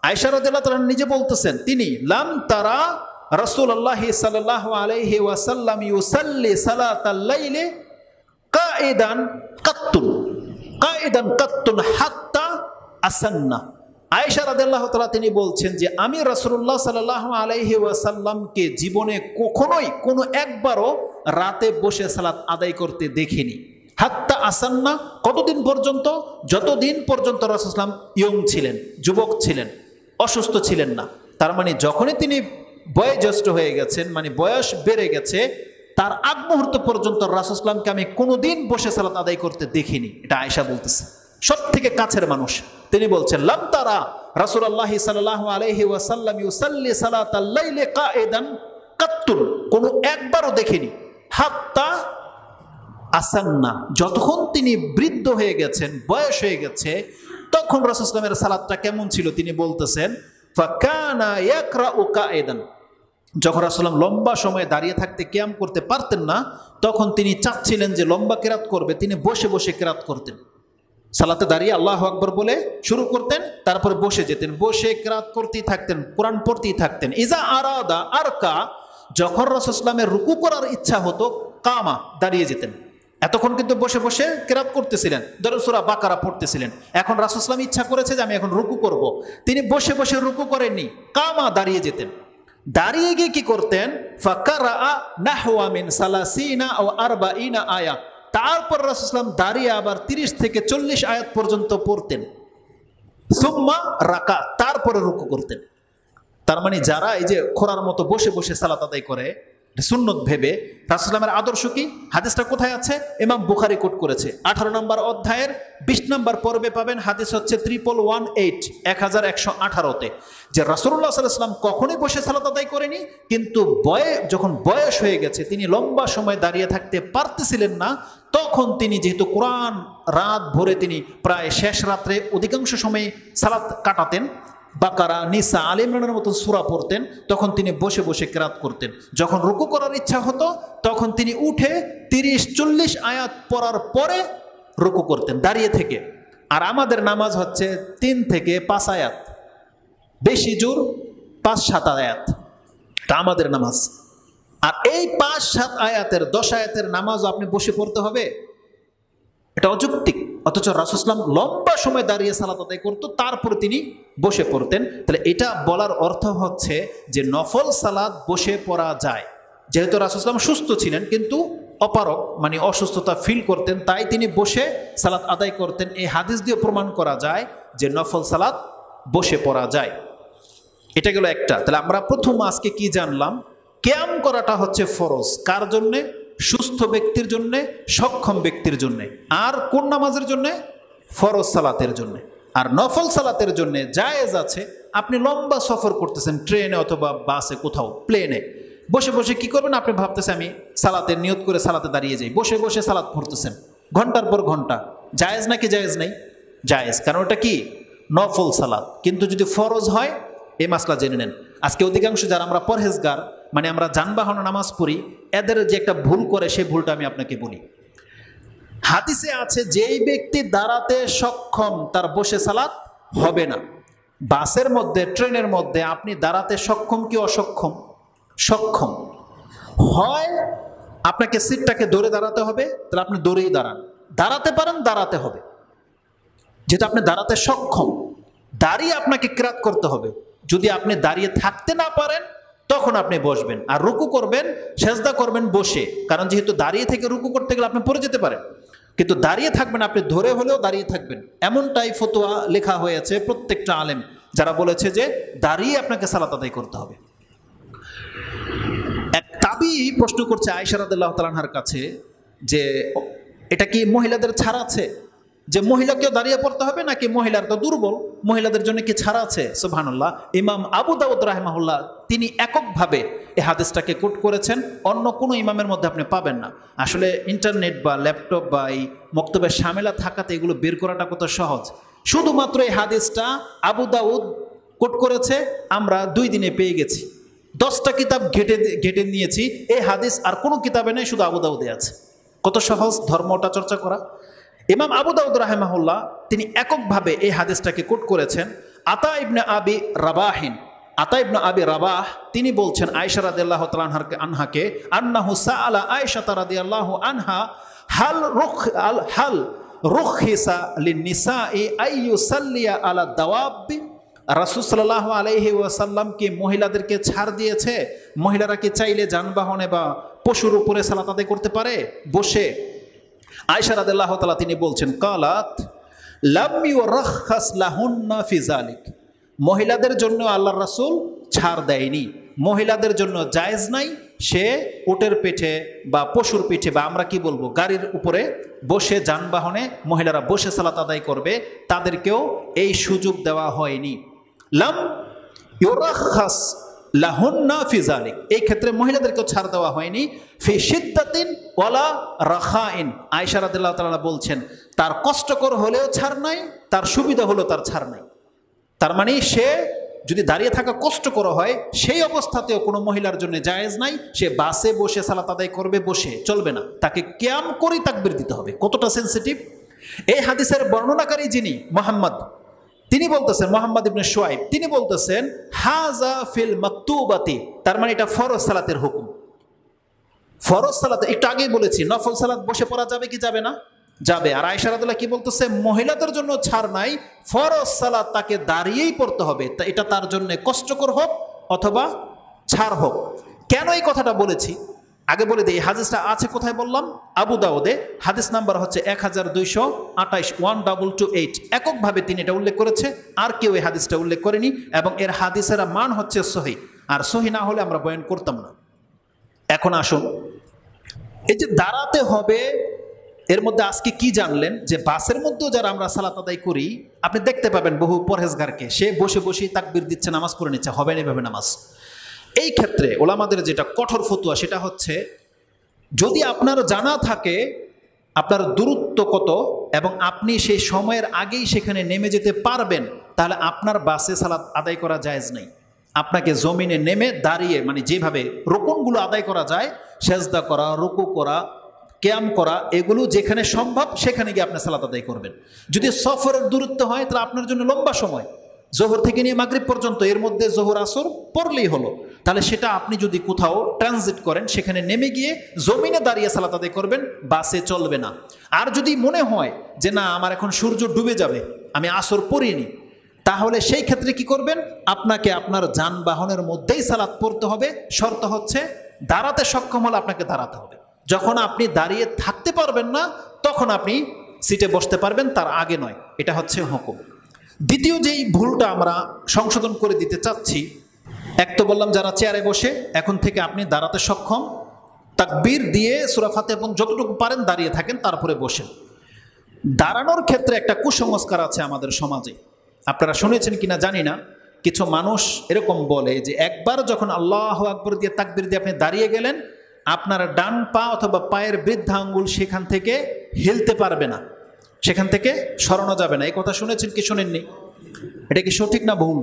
আয়েশা রাদিয়াল্লাহু তাআলা নিজে বলতেছেন, তিনি লাম তারা রাসূলুল্লাহ সাল্লাল্লাহু আলাইহি ওয়াসাল্লাম ইউসাল্লি সালাতাল লাইলি কাইদান কাত্তুন হাত্তা আসান্না। আয়েশা রাদিয়াল্লাহু তাআলা তিনি বলছেন যে আমি রাসূলুল্লাহ সাল্লাল্লাহু আলাইহি ওয়াসাল্লামকে জীবনে কখনোই কোনো একবারও রাতে বসে সালাত আদায় করতে দেখিনি। হাত্তা আসান্না, কতদিন পর্যন্ত? যতদিন পর্যন্ত রাসূল সাল্লাল্লাহু আলাইহি ওয়াসাল্লাম ইয়ং ছিলেন, যুবক ছিলেন, অসুস্থ ছিলেন না। তার মানে যখনই তিনি বয়োজ্যেষ্ঠ হয়ে গেছেন, মানে বয়স বেড়ে গেছে, তার আগ মুহূর্ত পর্যন্ত রাসূল সাল্লাল্লাহু আলাইহি ওয়াসাল্লামকে আমি কোনোদিন বসে সালাত আদায় করতে দেখিনি। এটা আয়েশা বলতেছে, সব থেকে কাছের মানুষ। তিনি বলছেন লাম তারা রাসূলুল্লাহ সাল্লাল্লাহু আলাইহি ওয়াসাল্লাম ইউসাল্লি সালাতাল লাইলি কাইদান কাত্তুন, কোনো একবারও দেখিনি। হাত্তা আসান্না, যতক্ষণ তিনি বৃদ্ধ হয়ে গেছেন, বয়স হয়ে গেছে, তখন রাসূল সাল্লাল্লাহু আলাইহি ওয়াসাল্লামের সালাতটা কেমন ছিল তিনি বলতেছেন, ফাকানা ইয়াকরাউ কাইদান, যখন রাসূল সাল্লাল্লাহু আলাইহি ওয়াসাল্লাম লম্বা সময় দাঁড়িয়ে থাকতে কিয়াম করতে পারতেন না, তখন তিনি চাচ্ছিলেন যে লম্বা কেরাত করবে, তিনি বসে বসে কেরাত করতেন। সালাতে দাঁড়িয়ে আল্লাহু আকবার বলে শুরু করতেন, তারপরে বসে যেতেন, বসে কেরাত করতেই থাকতেন, কোরআন পড়তেই থাকতেন। ইজা আরাদা আরকা, যখন রাসূল সাল্লাল্লাহু আলাইহি ওয়াসাল্লামের রুকু করার ইচ্ছা হতো, কামা, দাঁড়িয়ে যেতেন। এতক্ষণ কিন্তু বসে বসে কেরাত করতেছিলেন, ধরুন সূরা বাকারা পড়তেছিলেন, এখন রাসূল সাল্লাল্লাহু আলাইহি ওয়াসাল্লাম ইচ্ছা করেছে যে আমি এখন রুকু করব, তিনি বসে বসে রুকু করেননি, কামা, দাঁড়িয়ে যেতেন। দাঁড়িয়ে গিয়ে কি করতেন? ফাকারা নাহওয়া মিন সালাসিনা আও আরবাইনা আয়া, তারপর রাসূল সাল্লাল্লাহু আলাইহি ওয়াসাল্লাম দাঁড়িয়ে আবার 30 থেকে 40 আয়াত পর্যন্ত পড়তেন। সুম্মা রাকা, তারপরে রুকু করতেন। তার মানে যারা এই যে খোরার মতো বসে বসে সালাত আদায় করে সুন্নত ভেবে, রাসূল সাল্লাল্লাহু আলাইহি ওয়াসাল্লামের আদর্শ কি? হাদিসটা কোথায় আছে? ইমাম বুখারী কোট করেছে 18 নম্বর অধ্যায়ের 20 নম্বর পর্বে পাবেন। হাদিস হচ্ছে 1118 যে রাসূলুল্লাহ সাল্লাল্লাহু আলাইহি ওয়াসাল্লাম কখনোই বসে সালাত আদায় করেনি, কিন্তু যখন বয়স হয়ে গেছে, তিনি লম্বা সময় দাঁড়িয়ে থাকতে পারতেছিলেন না, তখন তিনি যেহেতু কোরআন রাত ভরে তিনি প্রায় শেষ রাত্রে অধিকাংশ সময় সালাত কাটাতেন, বাকারা, নিসা, আলে ইমরানের মতো সূরা পড়তেন তখন তিনি বসে বসে কেরাত করতেন। যখন রুকু করার ইচ্ছা হতো তখন তিনি উঠে 30-40 আয়াত পড়ার পরে রুকু করতেন দাঁড়িয়ে থেকে। আর আমাদের নামাজ হচ্ছে 3 থেকে 5 আয়াত, বেশি জোর 5-7 আয়াত, তা আমাদের নামাজ। আর এই 5-7 আয়াতের 10 আয়াতের নামাজও আপনি বসে পড়তে হবে, এটা অযৌক্তিক। অথচ রাসূল সাল্লাল্লাহু আলাইহি ওয়াসাল্লাম লম্বা সময় দাঁড়িয়ে সালাত আদায় করতো, তারপরে তিনি বসে পড়তেন। তাহলে এটা বলার অর্থ হচ্ছে যে নফল সালাত বসে পড়া যায়। যেহেতু রাসূল সাল্লাল্লাহু আলাইহি ওয়াসাল্লাম সুস্থ ছিলেন কিন্তু অপারগ মানে অসুস্থতা ফিল করতেন, তাই তিনি বসে সালাত আদায় করতেন। এই হাদিস দিয়ে প্রমাণ করা যায় যে নফল সালাত বসে পড়া যায়। এটা গেল একটা। তাহলে আমরা প্রথম আজকে কি জানলাম? কিয়াম করাটা হচ্ছে ফরজ। কার জন্যে? সুস্থ ব্যক্তির জন্যে, সক্ষম ব্যক্তির জন্যে। আর কোন নামাজের জন্যে? ফরজ সালাতের জন্যে। আর নফল সালাতের জন্যে জায়েজ আছে। আপনি লম্বা সফর করতেছেন ট্রেনে অথবা বাসে, কোথাও প্লেনে, বসে বসে কি করবেন? আপনি ভাবতেছেন আমি সালাতের নিয়ত করে সালাতে দাঁড়িয়ে যাই, বসে বসে সালাত পড়তেছেন ঘন্টার পর ঘন্টা। জায়েজ নাকি জায়েজ নেই? জায়েজ, কারণ ওটা কি? নফল সালাত। কিন্তু যদি ফরজ হয়, এই মাসলা জেনে নেন। আজকে অধিকাংশ যারা আমরা পরহেজগার মানে আমরা যানবাহনে নামাজ পড়ি, এদের যে একটা ভুল করে সেই ভুলটা আমি আপনাকে বলি। হাদিসে আছে যেই ব্যক্তি দাঁড়াতে সক্ষম তার বসে সালাত হবে না। বাসের মধ্যে, ট্রেনের মধ্যে আপনি দাঁড়াতে সক্ষম কি অসক্ষম? সক্ষম। হয় আপনাকে সিটটাকে ধরে দাঁড়াতে হবে, তাহলে আপনি দৌড়েই দাঁড়ান। দাঁড়াতে পারেন, দাঁড়াতে হবে। যেহেতু আপনি দাঁড়াতে সক্ষম, দাঁড়িয়ে আপনাকে কিরাত করতে হবে। যদি আপনি দাঁড়িয়ে থাকতে না পারেন তখন আপনি বসবেন। আর রুকু করবেন, সেজদা করবেন বসে, কারণ যেহেতু দাঁড়িয়ে থেকে রুকু করতে গেলে আপনি পড়ে যেতে পারেন। কিন্তু দাঁড়িয়ে থাকবেন, আপনি ধরে হলেও দাঁড়িয়ে থাকবেন। এমনটাই ফতোয়া লেখা হয়েছে প্রত্যেকটা আলেম, যারা বলেছে যে দাঁড়িয়ে আপনাকে সালাত আদায় করতে হবে। এক তাবী প্রশ্ন করছে আয়েশা রাদিয়াল্লাহু তাআলা আনহার কাছে যে এটা কি মহিলাদের ছাড় আছে, যে মহিলাকেও দাঁড়িয়ে পড়তে হবে নাকি মহিলার তো দুর্বল, মহিলাদের জন্য কি ছাড় আছে? সুবহানাল্লাহ। ইমাম আবু দাউদ রাহিমাহুল্লাহ তিনি এককভাবে এই হাদিসটাকে কোট করেছেন, অন্য কোনো ইমামের মধ্যে আপনি পাবেন না। আসলে ইন্টারনেট বা ল্যাপটপ বা এই মক্তবের শামেলা থাকাতে এগুলো বের করাটা কত সহজ। শুধুমাত্র এই হাদিসটা আবু দাউদ কোট করেছে, আমরা 2 দিনে পেয়ে গেছি। 10টা কিতাব ঘেটে নিয়েছি, এই হাদিস আর কোনো কিতাবে নেই, শুধু আবু দাউদে আছে। কত সহজ ধর্মটা চর্চা করা। ইমাম আবু দাউদ রাহিমাহুল্লাহ তিনি এককভাবে এই হাদিসটাকে কোট করেছেন। আতা ইবনে আবি রাবাহ তিনি বলছেন আয়েশা রাদিয়াল্লাহু তাআলা আনহাকে, আন্নাহু সাআলা আয়েশা রাদিয়াল্লাহু আনহা হাল রুখিসা লিন-নিসাই আইয়ুসাল্লিয়া আলা দাওয়াবি। রাসূল সাল্লাল্লাহু আলাইহি ওয়াসাল্লাম কি মহিলাদেরকে ছাড় দিয়েছে? মহিলারা কি চাইলে যানবাহনে বা পশুর উপরে সালাত আদায় করতে পারে বসে? আয়েশা রাদিয়াল্লাহু তাআলা তিনি বলছেন, কালাত লাম ইউরাখাস লাহুন্না ফি যালিক। মহিলাদের জন্য আল্লাহর রাসূল ছাড় দেয়নি, মহিলাদের জন্য জায়েজ নাই সে উটের পিঠে বা পশুর পিঠে বা আমরা কি বলবো গাড়ির উপরে বসে যানবাহনে মহিলারা বসে সালাত আদায় করবে, তাদেরকেও এই সুযোগ দেওয়া হয়নি। লাম ইউরাখাস লাহুন্না ফি যালিক, এই ক্ষেত্রে মহিলাদেরকেও ছাড় দেওয়া হয়নি। ফি শিদ্দাতিন ওয়ালা রাখাইন, আয়েশা রাদিয়াল্লাহু তাআলা বলছেন তার কষ্টকর হলেও ছাড় নাই, তার সুবিধা হলেও তার ছাড় নাই। তার মানে সে যদি দাঁড়িয়ে থাকা কষ্টকর হয় সেই অবস্থাতেও কোনো মহিলার জন্য জায়েজ নাই, সে বাসে বসে সালাত আদায় করবে, বসে চলবে না, তাকে কিয়াম করেই তাকবীর দিতে হবে। কতটা সেনসিটিভ! এই হাদিসের বর্ণনাকারী যিনি মুহাম্মদ, তিনি বলতেছেন, মুহাম্মদ ইবনে শুআইব তিনি বলতেছেন হাযা ফিল মাকতুবাতি, তার মানে এটা ফরজ সালাতের হুকুম। ফরজ সালাতে একটু আগেই বলেছি, নফল সালাত বসে পড়া যাবে কি যাবে না? যাবে। আর আয়েশা রাদিয়াল্লাহু কি বলতেছে, মহিলাদের জন্য ছাড় নাই, ফরজ সালাত তাকে দাঁড়িয়েই পড়তে হবে, তা এটা তার জন্য কষ্টকর হোক অথবা ছাড় হোক। কেন এই কথাটা বলেছি আগে বলে দিই। হাদিসটা আছে কোথায় বললাম? আবু দাউদে, হাদিস নাম্বার হচ্ছে 1228 1228। এককভাবে তিনি এটা উল্লেখ করেছে, আর কেউ এই হাদিসটা উল্লেখ করেনি, এবং এর হাদিসের মান হচ্ছে সহিহ। আর সহিহ না হলে আমরা বয়ান করতাম না। এখন আসুন, এই যে দাঁড়াতে হবে, এর মধ্যে আজকে কি জানলেন যে বাসের মধ্যেও যারা আমরা সালাত আদায় করি, আপনি দেখতে পাবেন বহু পরহেজগারকে, সে বসে বসেই তাকবীর দিচ্ছে, নামাজ পড়ে নিচ্ছে, হবে না এভাবে নামাজ। এই ক্ষেত্রে ওলামাদের যেটা কঠোর ফতোয়া সেটা হচ্ছে, যদি আপনার জানা থাকে আপনার দূরত্ব কত এবং আপনি সেই সময়ের আগেই সেখানে নেমে যেতে পারবেন, তাহলে আপনার বাসে সালাত আদায় করা জায়েজ নেই। আপনাকে জমিনে নেমে দাঁড়িয়ে, মানে যেভাবে রুকুনগুলো আদায় করা যায়, সেজদা করা, রুকু করা, কিয়াম করা, এগুলো যেখানে সম্ভব সেখানে গিয়ে আপনি সালাত আদায় করবেন। যদি সফরের দূরত্ব হয় তাহলে আপনার জন্য লম্বা সময়, জোহর থেকে নিয়ে মাগরিব পর্যন্ত, এর মধ্যে জোহর আসর পড়লেই হলো, তাহলে সেটা আপনি যদি কোথাও ট্রানজিট করেন সেখানে নেমে গিয়ে জমিনে দাঁড়িয়ে সালাত আদায় করবেন, বাসে চলবে না। আর যদি মনে হয় যে না আমার এখন সূর্য ডুবে যাবে, আমি আসর পড়িনি, তাহলে সেই ক্ষেত্রে কি করবেন? আপনাকে আপনার যানবাহনের মধ্যেই সালাত পড়তে হবে। শর্ত হচ্ছে দাঁড়াতে সক্ষম হলে আপনাকে দাঁড়াতে হবে। যখন আপনি দাঁড়িয়ে থাকতে পারবেন না তখন আপনি সিটে বসতে পারবেন, তার আগে নয়। এটা হচ্ছে হুকুম। দ্বিতীয় যেই ভুলটা আমরা সংশোধন করে দিতে চাচ্ছি, এক তো বললাম যারা চেয়ারে বসে, এখন থেকে আপনি দাঁড়াতে সক্ষম, তাকবীর দিয়ে সূরা ফাতিহা এবং যতটুকু পারেন দাঁড়িয়ে থাকেন, তারপরে বসেন। দাঁড়ানোর ক্ষেত্রে একটা কুসংস্কার আছে আমাদের সমাজে, আপনারা শুনেছেন কিনা জানি না। কিছু মানুষ এরকম বলে যে একবার যখন আল্লাহু আকবার দিয়ে তাকবীর দিয়ে আপনি দাঁড়িয়ে গেলেন, আপনার ডান পা অথবা পায়ের বৃদ্ধা আঙ্গুল সেখান থেকে হিলতে পারবে না, সেখান থেকে সরানো যাবে না। এই কথা শুনেছেন কি শোনেননি? এটা কি সঠিক না ভুল?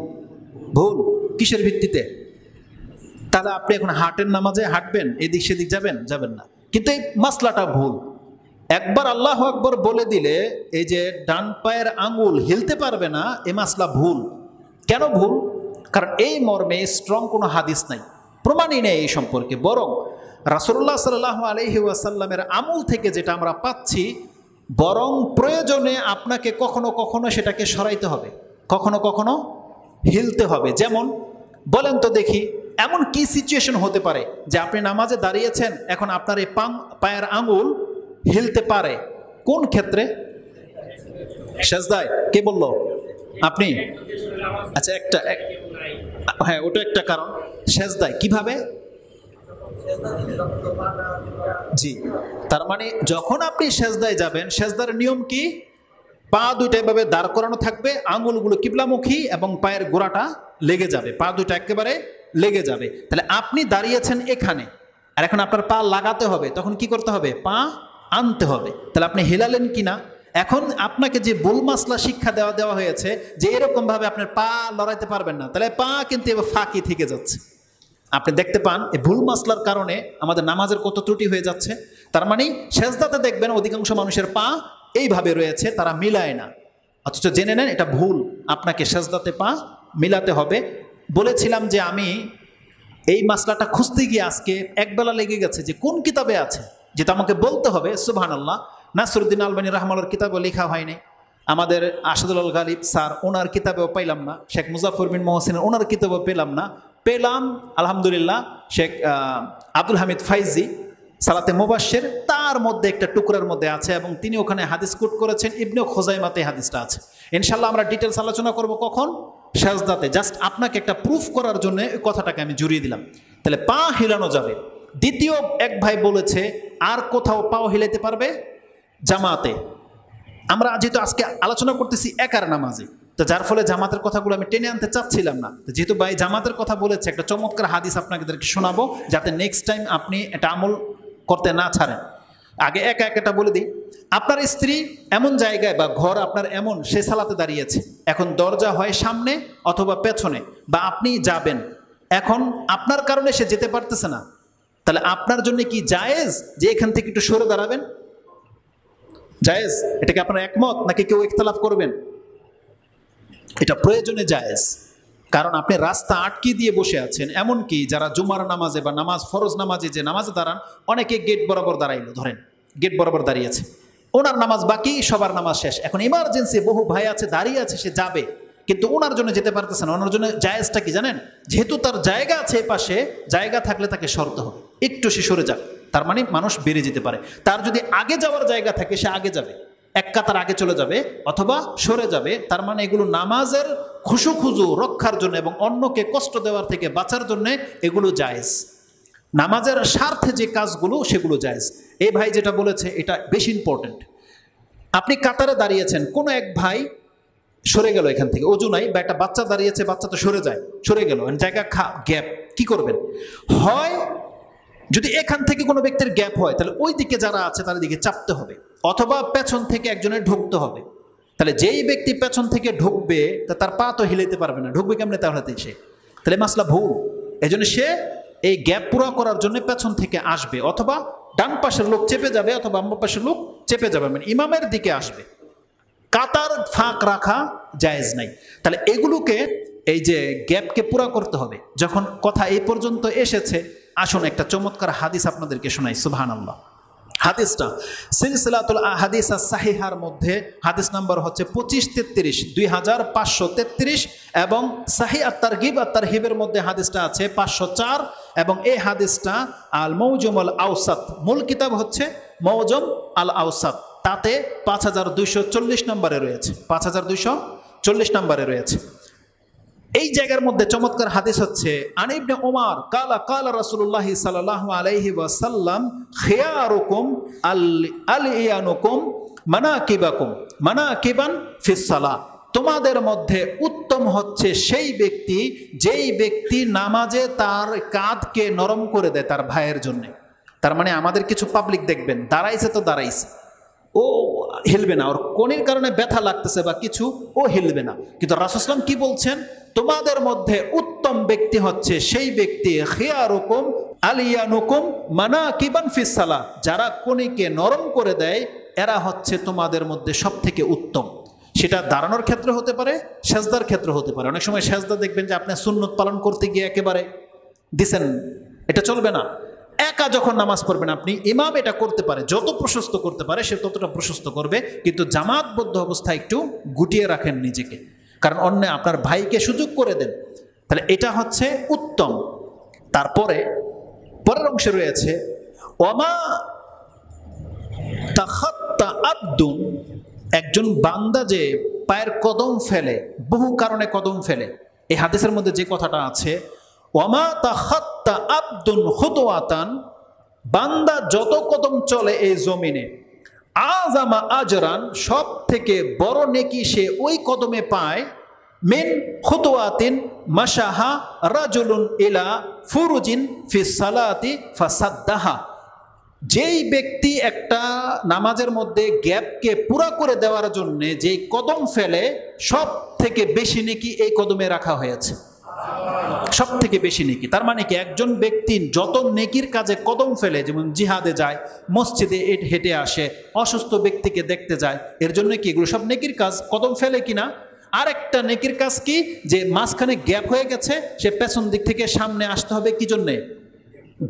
ভুল। কিসের ভিত্তিতে? তাহলে আপনি এখন হাটের নামাজে হাঁটবেন, এদিক সেদিক যাবেন? যাবেন না। কিন্তু এই মাসলাটা ভুল। একবার আল্লাহু আকবার বলে দিলে এই যে ডান পায়ের আঙ্গুল হিলতে পারবে না, এই মাসলা ভুল। কেন ভুল? কারণ এই মর্মে স্ট্রং কোনো হাদিস নাই, প্রমাণই নেই এই সম্পর্কে। বরং রাসূলুল্লাহ সাল্লাল্লাহু আলাইহি ওয়াসাল্লামের আমল থেকে যেটা আমরা পাচ্ছি, বরং প্রয়োজনে আপনাকে কখনো কখনো সেটাকে সরাইতে হবে, কখনো কখনো হিলতে হবে। যেমন বলেন তো দেখি, এমন কি সিচুয়েশন হতে পারে যে আপনি নামাজে দাঁড়িয়েছেন, এখন আপনার এই পায়ের আঙ্গুল হিলতে পারে? কোন ক্ষেত্রে? সেজদায়? কে বলল? আপনি? আচ্ছা, হ্যাঁ, ওটা একটা কারণ। সেজদায় কিভাবে? জি, তার মানে যখন আপনি সেজদায় যাবেন, সেজদার নিয়ম কি? পা দুইটা এভাবে দাঁড় করানো থাকবে, আঙ্গুলগুলো কিবলামুখী এবং পায়ের গোড়াটা লেগে যাবে, পা দুইটা একেবারে লেগে যাবে। তাহলে আপনি দাঁড়িয়েছেন এখানে, আর এখন আপনার পা লাগাতে হবে, তখন কি করতে হবে? পা আনতে হবে। তাহলে আপনি হেলালেন কিনা? এখন আপনাকে যে ভুল মাসলা শিক্ষা দেওয়া হয়েছে যে এরকমভাবে আপনার পা লড়াইতে পারবেন না, তাহলে পা কিন্তু এবার ফাঁকি থেকে যাচ্ছে। আপনি দেখতে পান এই ভুল মাসলার কারণে আমাদের নামাজের কত ত্রুটি হয়ে যাচ্ছে। তার মানে সেজদাতে দেখবেন অধিকাংশ মানুষের পা এইভাবে রয়েছে, তারা মিলায় না, অথচ জেনে নেন এটা ভুল। আপনাকে সেজদাতে পা মিলাতে হবে। বলেছিলাম যে আমি এই মাসলাটা খুঁজতে গিয়ে আজকে একবেলা লেগে গেছে যে কোন কিতাবে আছে, যেটা আমাকে বলতে হবে। সুবহানাল্লাহ, নাসরুদ্দিন আলবানী রাহমাহুল্লাহর কিতাবে লেখা হয়নি, আমাদের আসাদুল গালিব স্যার ওনার কিতাবেও পাইলাম না, শেখ মুজাফর বিন মহসিন ওনার কিতাবেও পেলাম না। পেলাম আলহামদুলিল্লাহ শেখ আব্দুল হামিদ ফাইজি সালাতে মুবাশশির, তার মধ্যে একটা টুকরার মধ্যে আছে, এবং তিনি ওখানে হাদিস কোট করেছেন, ইবনে খুজাইমাতে হাদিসটা আছে। ইনশাআল্লাহ আমরা ডিটেলস আলোচনা করব কখন? সাজদাতে। জাস্ট আপনাকে একটা প্রুফ করার জন্য এই কথাটাকে আমি জুড়িয়ে দিলাম। তাহলে পা হিলানো যাবে। দ্বিতীয় এক ভাই বলেছে আর কোথাও পাও হিলাইতে পারবে? জামাতে। আমরা যেহেতু আজকে আলোচনা করতেছি একার নামাজে, তো যার ফলে জামাতের কথাগুলো আমি টেনে আনতে চাচ্ছিলাম না। যেহেতু ভাই জামাতের কথা বলেছে, একটা চমৎকার হাদিস আপনাদেরকে শোনাবো, যাতে নেক্সট টাইম আপনি এটা আমল করতে না ছাড়েন। আগে একা একটা বলে দিই। আপনার স্ত্রী এমন জায়গায় বা ঘর আপনার এমন, সে সালাতে দাঁড়িয়েছে, এখন দরজা হয় সামনে অথবা পেছনে, বা আপনি যাবেন, এখন আপনার কারণে সে যেতে পারতেছে না, তাহলে আপনার জন্য কি জায়েজ যে এখান থেকে একটু সরে দাঁড়াবেন? জায়েজ? এটাকে আপনার একমত নাকি কেউ ইখতিলাফ করবেন? এটা প্রয়োজনে জায়েজ, কারণ আপনি রাস্তা আটকে দিয়ে বসে আছেন। এমনকি যারা জুমার নামাজে বা নামাজ ফরজ নামাজে যে নামাজে দাঁড়ান, অনেকে গেট বরাবর দাঁড়াইলো, ধরেন গেট বরাবর দাঁড়িয়েছে, ওনার নামাজ বাকি, সবার নামাজ শেষ, এখন ইমার্জেন্সি বহু ভাই আছে দাঁড়িয়ে আছে, সে যাবে, কিন্তু ওনার জন্য যেতে পারতেছে না। ওনার জন্য জায়েজটা কি জানেন? যেহেতু তার জায়গা আছে পাশে, জায়গা থাকলে তাকে সরতে হবে, একটু সে সরে যাক, তার মানে মানুষ বেড়ে যেতে পারে। তার যদি আগে যাওয়ার জায়গা থাকে, সে আগে যাবে, এক কাতার আগে চলে যাবে অথবা সরে যাবে। তার মানে এগুলো নামাজের খুশু রক্ষার জন্য এবং অন্যকে কষ্ট দেওয়ার থেকে বাঁচার জন্য এগুলো জায়েজ। নামাজের স্বার্থে যে কাজগুলো সেগুলো জায়েজ। এই ভাই যেটা বলেছে এটা বেশি ইম্পর্টেন্ট। আপনি কাতারে দাঁড়িয়েছেন, কোনো এক ভাই সরে গেল এখান থেকে, অজু নাই, বা একটা বাচ্চা দাঁড়িয়েছে, বাচ্চা তো সরে গেল, জায়গা গ্যাপ, কি করবেন? হয় যদি এখান থেকে কোনো ব্যক্তির গ্যাপ হয়, তাহলে ওই দিকে যারা আছে তার দিকে চাপতে হবে। অথবা পেছন থেকে একজনের ঢুকতে হবে। তাহলে যেই ব্যক্তি পেছন থেকে ঢুকবে তার পা তো হিলাইতে পারবে না, ঢুকবে কেমনে তাহলে সে? তাহলে মাসলা ভুল। এই জন্য সে এই গ্যাপ পুরো করার জন্য পেছন থেকে আসবে, অথবা ডান পাশের লোক চেপে যাবে, অথবা বাম পাশের লোক চেপে যাবে, মানে ইমামের দিকে আসবে। কাতার ফাঁক রাখা জায়েজ নাই। তাহলে এগুলোকে, এই যে গ্যাপকে পুরা করতে হবে। যখন কথা এই পর্যন্ত এসেছে, আসুন একটা চমৎকার হাদিস আপনাদেরকে শোনাই। সুবহানাল্লাহ। হাদিসটা সিলসিলাতুল আহাদিস আস-সাহিহার মধ্যে হাদিস নাম্বার হচ্ছে 2533, 2533, এবং সাহিহ আত-তারগিব আত-তারহিবের মধ্যে হাদিসটা আছে 504, এবং এই হাদিসটা আল মৌজুম আল আওসাত, মূল কিতাব হচ্ছে মৌজুম আল আওসাত, তাতে 5240 নম্বরে রয়েছে, 5240 নম্বরে রয়েছে। এই জায়গার মধ্যে চমৎকার হাদিস হচ্ছে আন ইবনে ওমর কালা কালা রাসূলুল্লাহ সাল্লাল্লাহু আলাইহি ওয়াসাল্লাম খিয়ারুকুম আলিয়ানুকুম মানাকিবান ফিস সালাহ, তোমাদের মধ্যে উত্তম হচ্ছে সেই ব্যক্তি যেই ব্যক্তি নামাজে তার কাঁধকে নরম করে দেয় তার ভাইয়ের জন্য। তার মানে আমাদের কিছু পাবলিক দেখবেন দাঁড়াইছে তো দাঁড়াইছে, ও হিলবে না, ওর কোনের কারণে ব্যথা লাগতেছে বা কিছু, ও হিলবে না। কিন্তু রাসূল সাল্লাল্লাহু আলাইহি ওয়াসাল্লাম কি বলছেন? তোমাদের মধ্যে উত্তম ব্যক্তি হচ্ছে সেই ব্যক্তি খিয়ারুকুম আলিয়ানুকুম মানাকিবান ফিস সালাহ, যারা কোনিকে নরম করে দেয় এরা হচ্ছে তোমাদের মধ্যে সব থেকে উত্তম। সেটা দাঁড়ানোর ক্ষেত্রে হতে পারে, সেজদার ক্ষেত্রে হতে পারে। অনেক সময় সেজদা দেখবেন যে আপনি সুন্নত পালন করতে গিয়ে একেবারে দিছেন, এটা চলবে না। একা যখন নামাজ পড়বেন আপনি, ইমাম এটা করতে পারে, যত প্রশস্ত করতে পারে সে ততটা প্রশস্ত করবে, কিন্তু জামাতবদ্ধ অবস্থায় একটু গুটিয়ে রাখেন নিজেকে, কারণ অন্য আপনার ভাইকে সুযোগ করে দেন। তাহলে এটা হচ্ছে উত্তম। তারপরে পরের অংশে রয়েছে ওমা তাখাত্তা আবদুন, একজন বান্দা যে পায়ের কদম ফেলে, বহু কারণে কদম ফেলে। এই হাদিসের মধ্যে যে কথাটা আছে ওমা তাখাত্তা আবদুন খুতওয়াতান, বান্দা যত কদম চলে এই জমিনে, আযামা আজরান, সব থেকে বড় নেকি সে ওই কদমে পায়, মিন খুতওয়াতিন মাশাহা রাজুলুন ইলা ফুরুজিন ফিস সালাতি ফাসাদ্দাহা, যেই ব্যক্তি একটা নামাজের মধ্যে গ্যাপকে পুরা করে দেওয়ার জন্য যেই কদম ফেলে, সব থেকে বেশি নেকি এই কদমে রাখা হয়েছে, সব থেকে বেশি নেকি। তার মানে কি, একজন ব্যক্তি যত নেকির কাজে কদম ফেলে, যেমন জিহাদে যায়, মসজিদে হেঁটে আসে, অসুস্থ ব্যক্তিকে দেখতে যায়, এর জন্য কি এগুলো সব নেকির কাজ, কদম ফেলে কিনা। আর একটা নেকির কাজ কি, যে মাঝখানে গ্যাপ হয়ে গেছে, সে পেছন দিক থেকে সামনে আসতে হবে, কি জন্যে?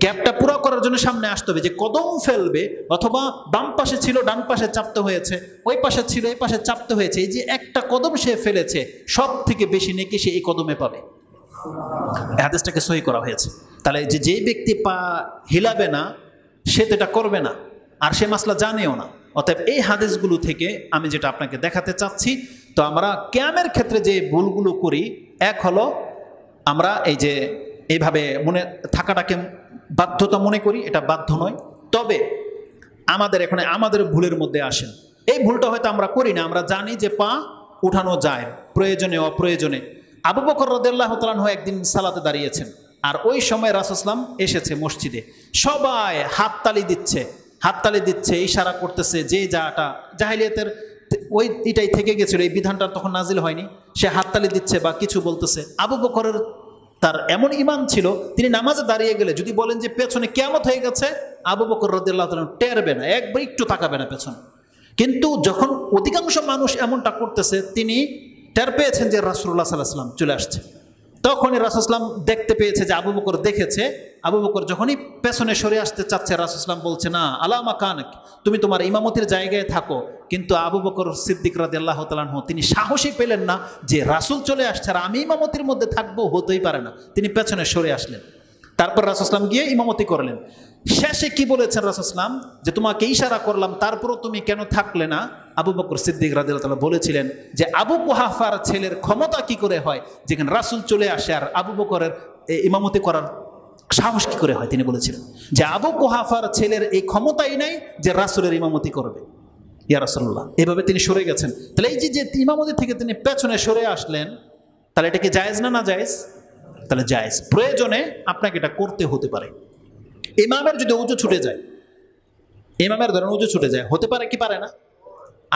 গ্যাপটা পুরো করার জন্য সামনে আসতে হবে। যে কদম ফেলবে, অথবা বাম পাশে ছিল ডান পাশে চাপতে হয়েছে, ওই পাশে ছিল এই পাশে চাপতে হয়েছে, এই যে একটা কদম সে ফেলেছে, সব থেকে বেশি নেকি সে এই কদমে পাবে। হাদিসটাকে সহি করা হয়েছে। তাহলে যেই ব্যক্তি পা হিলাবে না সে তো এটা করবে না, আর সে মাসলা জানেও না। অতএব এই হাদিসগুলো থেকে আমি যেটা আপনাকে দেখাতে চাচ্ছি, তো আমরা কিয়ামের ক্ষেত্রে যে ভুলগুলো করি, এক হলো আমরা এই যে এইভাবে মনে থাকাটাকে বাধ্যতা মনে করি, এটা বাধ্য নয়। তবে আমাদের এখানে আমাদের ভুলের মধ্যে আসেন, এই ভুলটা হয়তো আমরা করি না, আমরা জানি যে পা উঠানো যায় প্রয়োজনে অপ্রয়োজনে। আবু বকর রাদিয়াল্লাহু তাআলা আনহু একদিন সালাতে দাঁড়িয়েছেন, আর ওই সময় রাসূল সাল্লাল্লাহু আলাইহি ওয়াসাল্লাম এসেছে মসজিদে, সবাই হাততালি দিচ্ছে, ইশারা করতেছে, যে যাটা জাহেলিয়াতের ওই এটাই থেকে গেছিল, এই বিধানটা তখন নাজিল হয়নি, সে হাততালি দিচ্ছে বা কিছু বলতেছে। আবু বকরের তার এমন ঈমান ছিল, তিনি নামাজে দাঁড়িয়ে গেলে যদি বলেন যে পেছনে কিয়ামত হয়ে গেছে, আবু বকর রাদিয়াল্লাহু তাআলা টেরবে না, একবার একটু তাকাবে না পেছনে। কিন্তু যখন অধিকাংশ মানুষ এমনটা করতেছে, তিনি টের পেয়েছেন যে রাসূলুল্লাহ সাল্লাল্লাহু আলাইহি ওয়াসাল্লাম চলে আসছে। তখনই রাসূল সাল্লাল্লাহু আলাইহি ওয়াসাল্লাম দেখতে পেয়েছে যে আবু বকর দেখেছে। আবু বকর যখনই পেছনে সরে আসতে চাচ্ছে, রাসূল সাল্লাল্লাহু আলাইহি ওয়াসাল্লাম বলছে, না আলা মাকানাক, তুমি তোমার ইমামতির জায়গায় থাকো। কিন্তু আবু বকর সিদ্দিক রাদিয়াল্লাহু তাআলা আনহু তিনি সাহসী পেলেন না যে রাসূল চলে আসছে আর আমি ইমামতির মধ্যে থাকবো, হতেই পারে না। তিনি পেছনে সরে আসলেন। তারপর রাসূল সাল্লাল্লাহু আলাইহি ওয়াসাল্লাম গিয়ে ইমামতি করলেন। শেষে কি বলেছেন রাসূল সাল্লাল্লাহু আলাইহি ওয়াসাল্লাম, যে তোমাকে ইশারা করলাম তারপরও তুমি কেন থাকলে না? আবু বকর সিদ্দিক রাদিয়াল্লাহু তাআলা বলেছিলেন যে আবু কুহাফার ছেলের ক্ষমতা কি করে হয় যেখানে রাসূল চলে আসে আর আবু বকরের ইমামতি করার সাহস কি করে হয়? তিনি বলেছিলেন যে আবু কুহাফার ছেলের এই ক্ষমতাই নাই যে রাসূলের ইমামতি করবে, ইয়া রাসূলুল্লাহ। এভাবে তিনি সরে গেছেন। তাহলে এই যে ইমামতি থেকে তিনি পেছনে সরে আসলেন, তাহলে এটা কি জায়েজ না জায়েজ? তাহলে জায়েজ। প্রয়োজনে আপনাকে এটা করতে হতে পারে। ইমামের যদি ওযু ছুটে যায়, ইমামের ধরেন উজু ছুটে যায়, হতে পারে কি পারে না?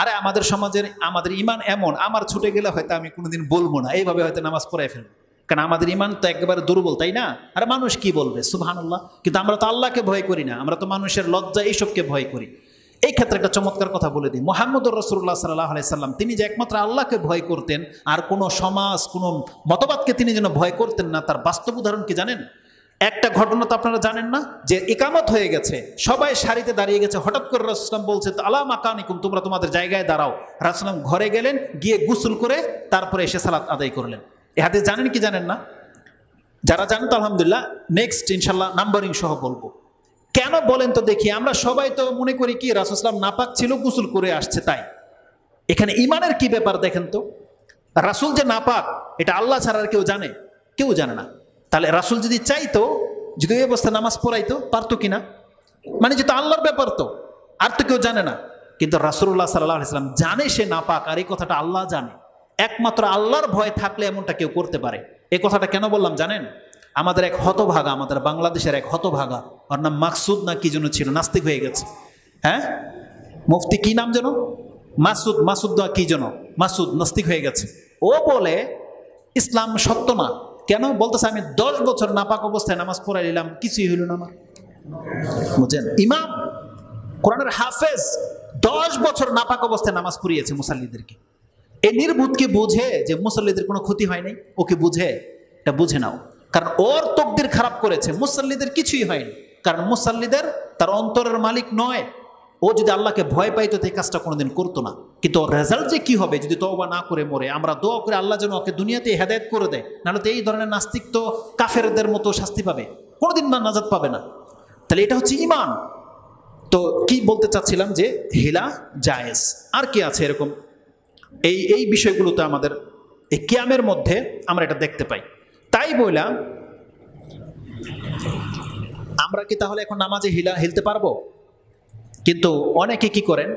আরে আমাদের সমাজের আমাদের ইমান এমন, আমার ছুটে গেলে হয়তো আমি কোনোদিন বলবো না, এইভাবে হয়তো নামাজ পড়ায় ফেলবো, কারণ আমাদের ইমান তো একেবারে দুর্বল, তাই না? আর মানুষ কি বলবে, সুবহানাল্লাহ। কিন্তু আমরা তো আল্লাহকে ভয় করি না, আমরা তো মানুষের লজ্জা এইসবকে ভয় করি। এই ক্ষেত্রে একটা চমৎকার কথা বলে দিই, মুহাম্মদুর রাসূলুল্লাহ সাল্লাল্লাহু আলাইহি সাল্লাম তিনি যে একমাত্র আল্লাহকে ভয় করতেন, আর কোনো সমাজ কোনো মতবাদকে তিনি যেন ভয় করতেন না, তার বাস্তব উদাহরণ কি জানেন? একটা ঘটনা তো আপনারা জানেন না, যে ইকামত হয়ে গেছে, সবাই সারিতে দাঁড়িয়ে গেছে, হঠাৎ করে রাসূলুল্লাহ বলছে আলা মাকানিকুম, তোমরা তোমাদের জায়গায় দাঁড়াও। রাসূলুল্লাহ ঘরে গেলেন, গিয়ে গোসল করে তারপরে এসে সালাত আদায় করলেন। এ হাদিস জানেন কি জানেন না? যারা জানেন তো আলহামদুলিল্লাহ, নেক্সট ইনশাল্লাহ নাম্বারিং সহ বলবো। কেন বলেন তো দেখি? আমরা সবাই তো মনে করি কি রাসূলুল্লাহ নাপাক ছিল, গোসল করে আসছে, তাই। এখানে ইমানের কি ব্যাপার দেখেন তো। রাসূল যে নাপাক এটা আল্লাহ ছাড়া আর কেউ জানে? কেউ জানে না। তাহলে রাসূল যদি চাইতো, যদি ওই অবস্থায় নামাজ পড়াইতো, পারতো কিনা? মানে যেটা আল্লাহর ব্যাপার, তো আর তো কেউ জানে না। কিন্তু রাসূলুল্লাহ সাল্লাল্লাহু আলাইহি ওয়াসাল্লাম জানে সে নাপাক, আর এই কথাটা আল্লাহ জানে। একমাত্র আল্লাহর ভয় থাকলে এমনটা কেউ করতে পারে। এই কথাটা কেন বললাম জানেন? আমাদের এক হতভাগা, আমাদের বাংলাদেশের এক হতভাগা, ওর নাম মাকসুদ না কি যেন ছিল, নাস্তিক হয়ে গেছে। হ্যাঁ, মুফতি কি নাম যেন, মাসুদ, মাসুদ না কি যেন, মাসুদ নাস্তিক হয়ে গেছে। ও বলে ইসলাম সত্য না। কেন বলতেছে? আমি 10 বছর নাপাক অবস্থায় নামাজ পড়াই নিলাম, কিছুই হইল না আমার। বুঝছেন? ইমাম, কোরআনের হাফেজ 10 বছর নাপাক অবস্থায় নামাজ পড়িয়েছে মুসাল্লিদেরকে। এই নির্বুধ কি বুঝে যে মুসাল্লিদের কোনো ক্ষতি হয় নাই? ওকে বুঝে? এটা বুঝে নাও। কারণ ওর তকদির খারাপ করেছে, মুসাল্লিদের কিছুই হয়নি। কারণ মুসাল্লিদের তার অন্তরের মালিক নয়। ও যদি আল্লাহকে ভয় পাইতো তো এই কাজটা কোনোদিন করতো না। কিন্তু ওর রেজাল্ট যে কি হবে যদি তওবা না করে মরে, আমরা দোয়া করে আল্লাহ যেন ওকে দুনিয়াতে হেদায়েত করে দেয়, নাহলে তো এই ধরনের নাস্তিক তো কাফেরদের মতো শাস্তি পাবে, কোনোদিন না নাজাত পাবে না। তাহলে এটা হচ্ছে ইমান। তো কি বলতে চাচ্ছিলাম, যে হিলা জায়েজ। আর কি আছে এরকম? এই বিষয়গুলোতে আমাদের এই কিয়ামের মধ্যে আমরা এটা দেখতে পাই। তাই বললাম, আমরা কি তাহলে এখন নামাজে হিলতে পারবো? কিন্তু অনেকে কি করেন,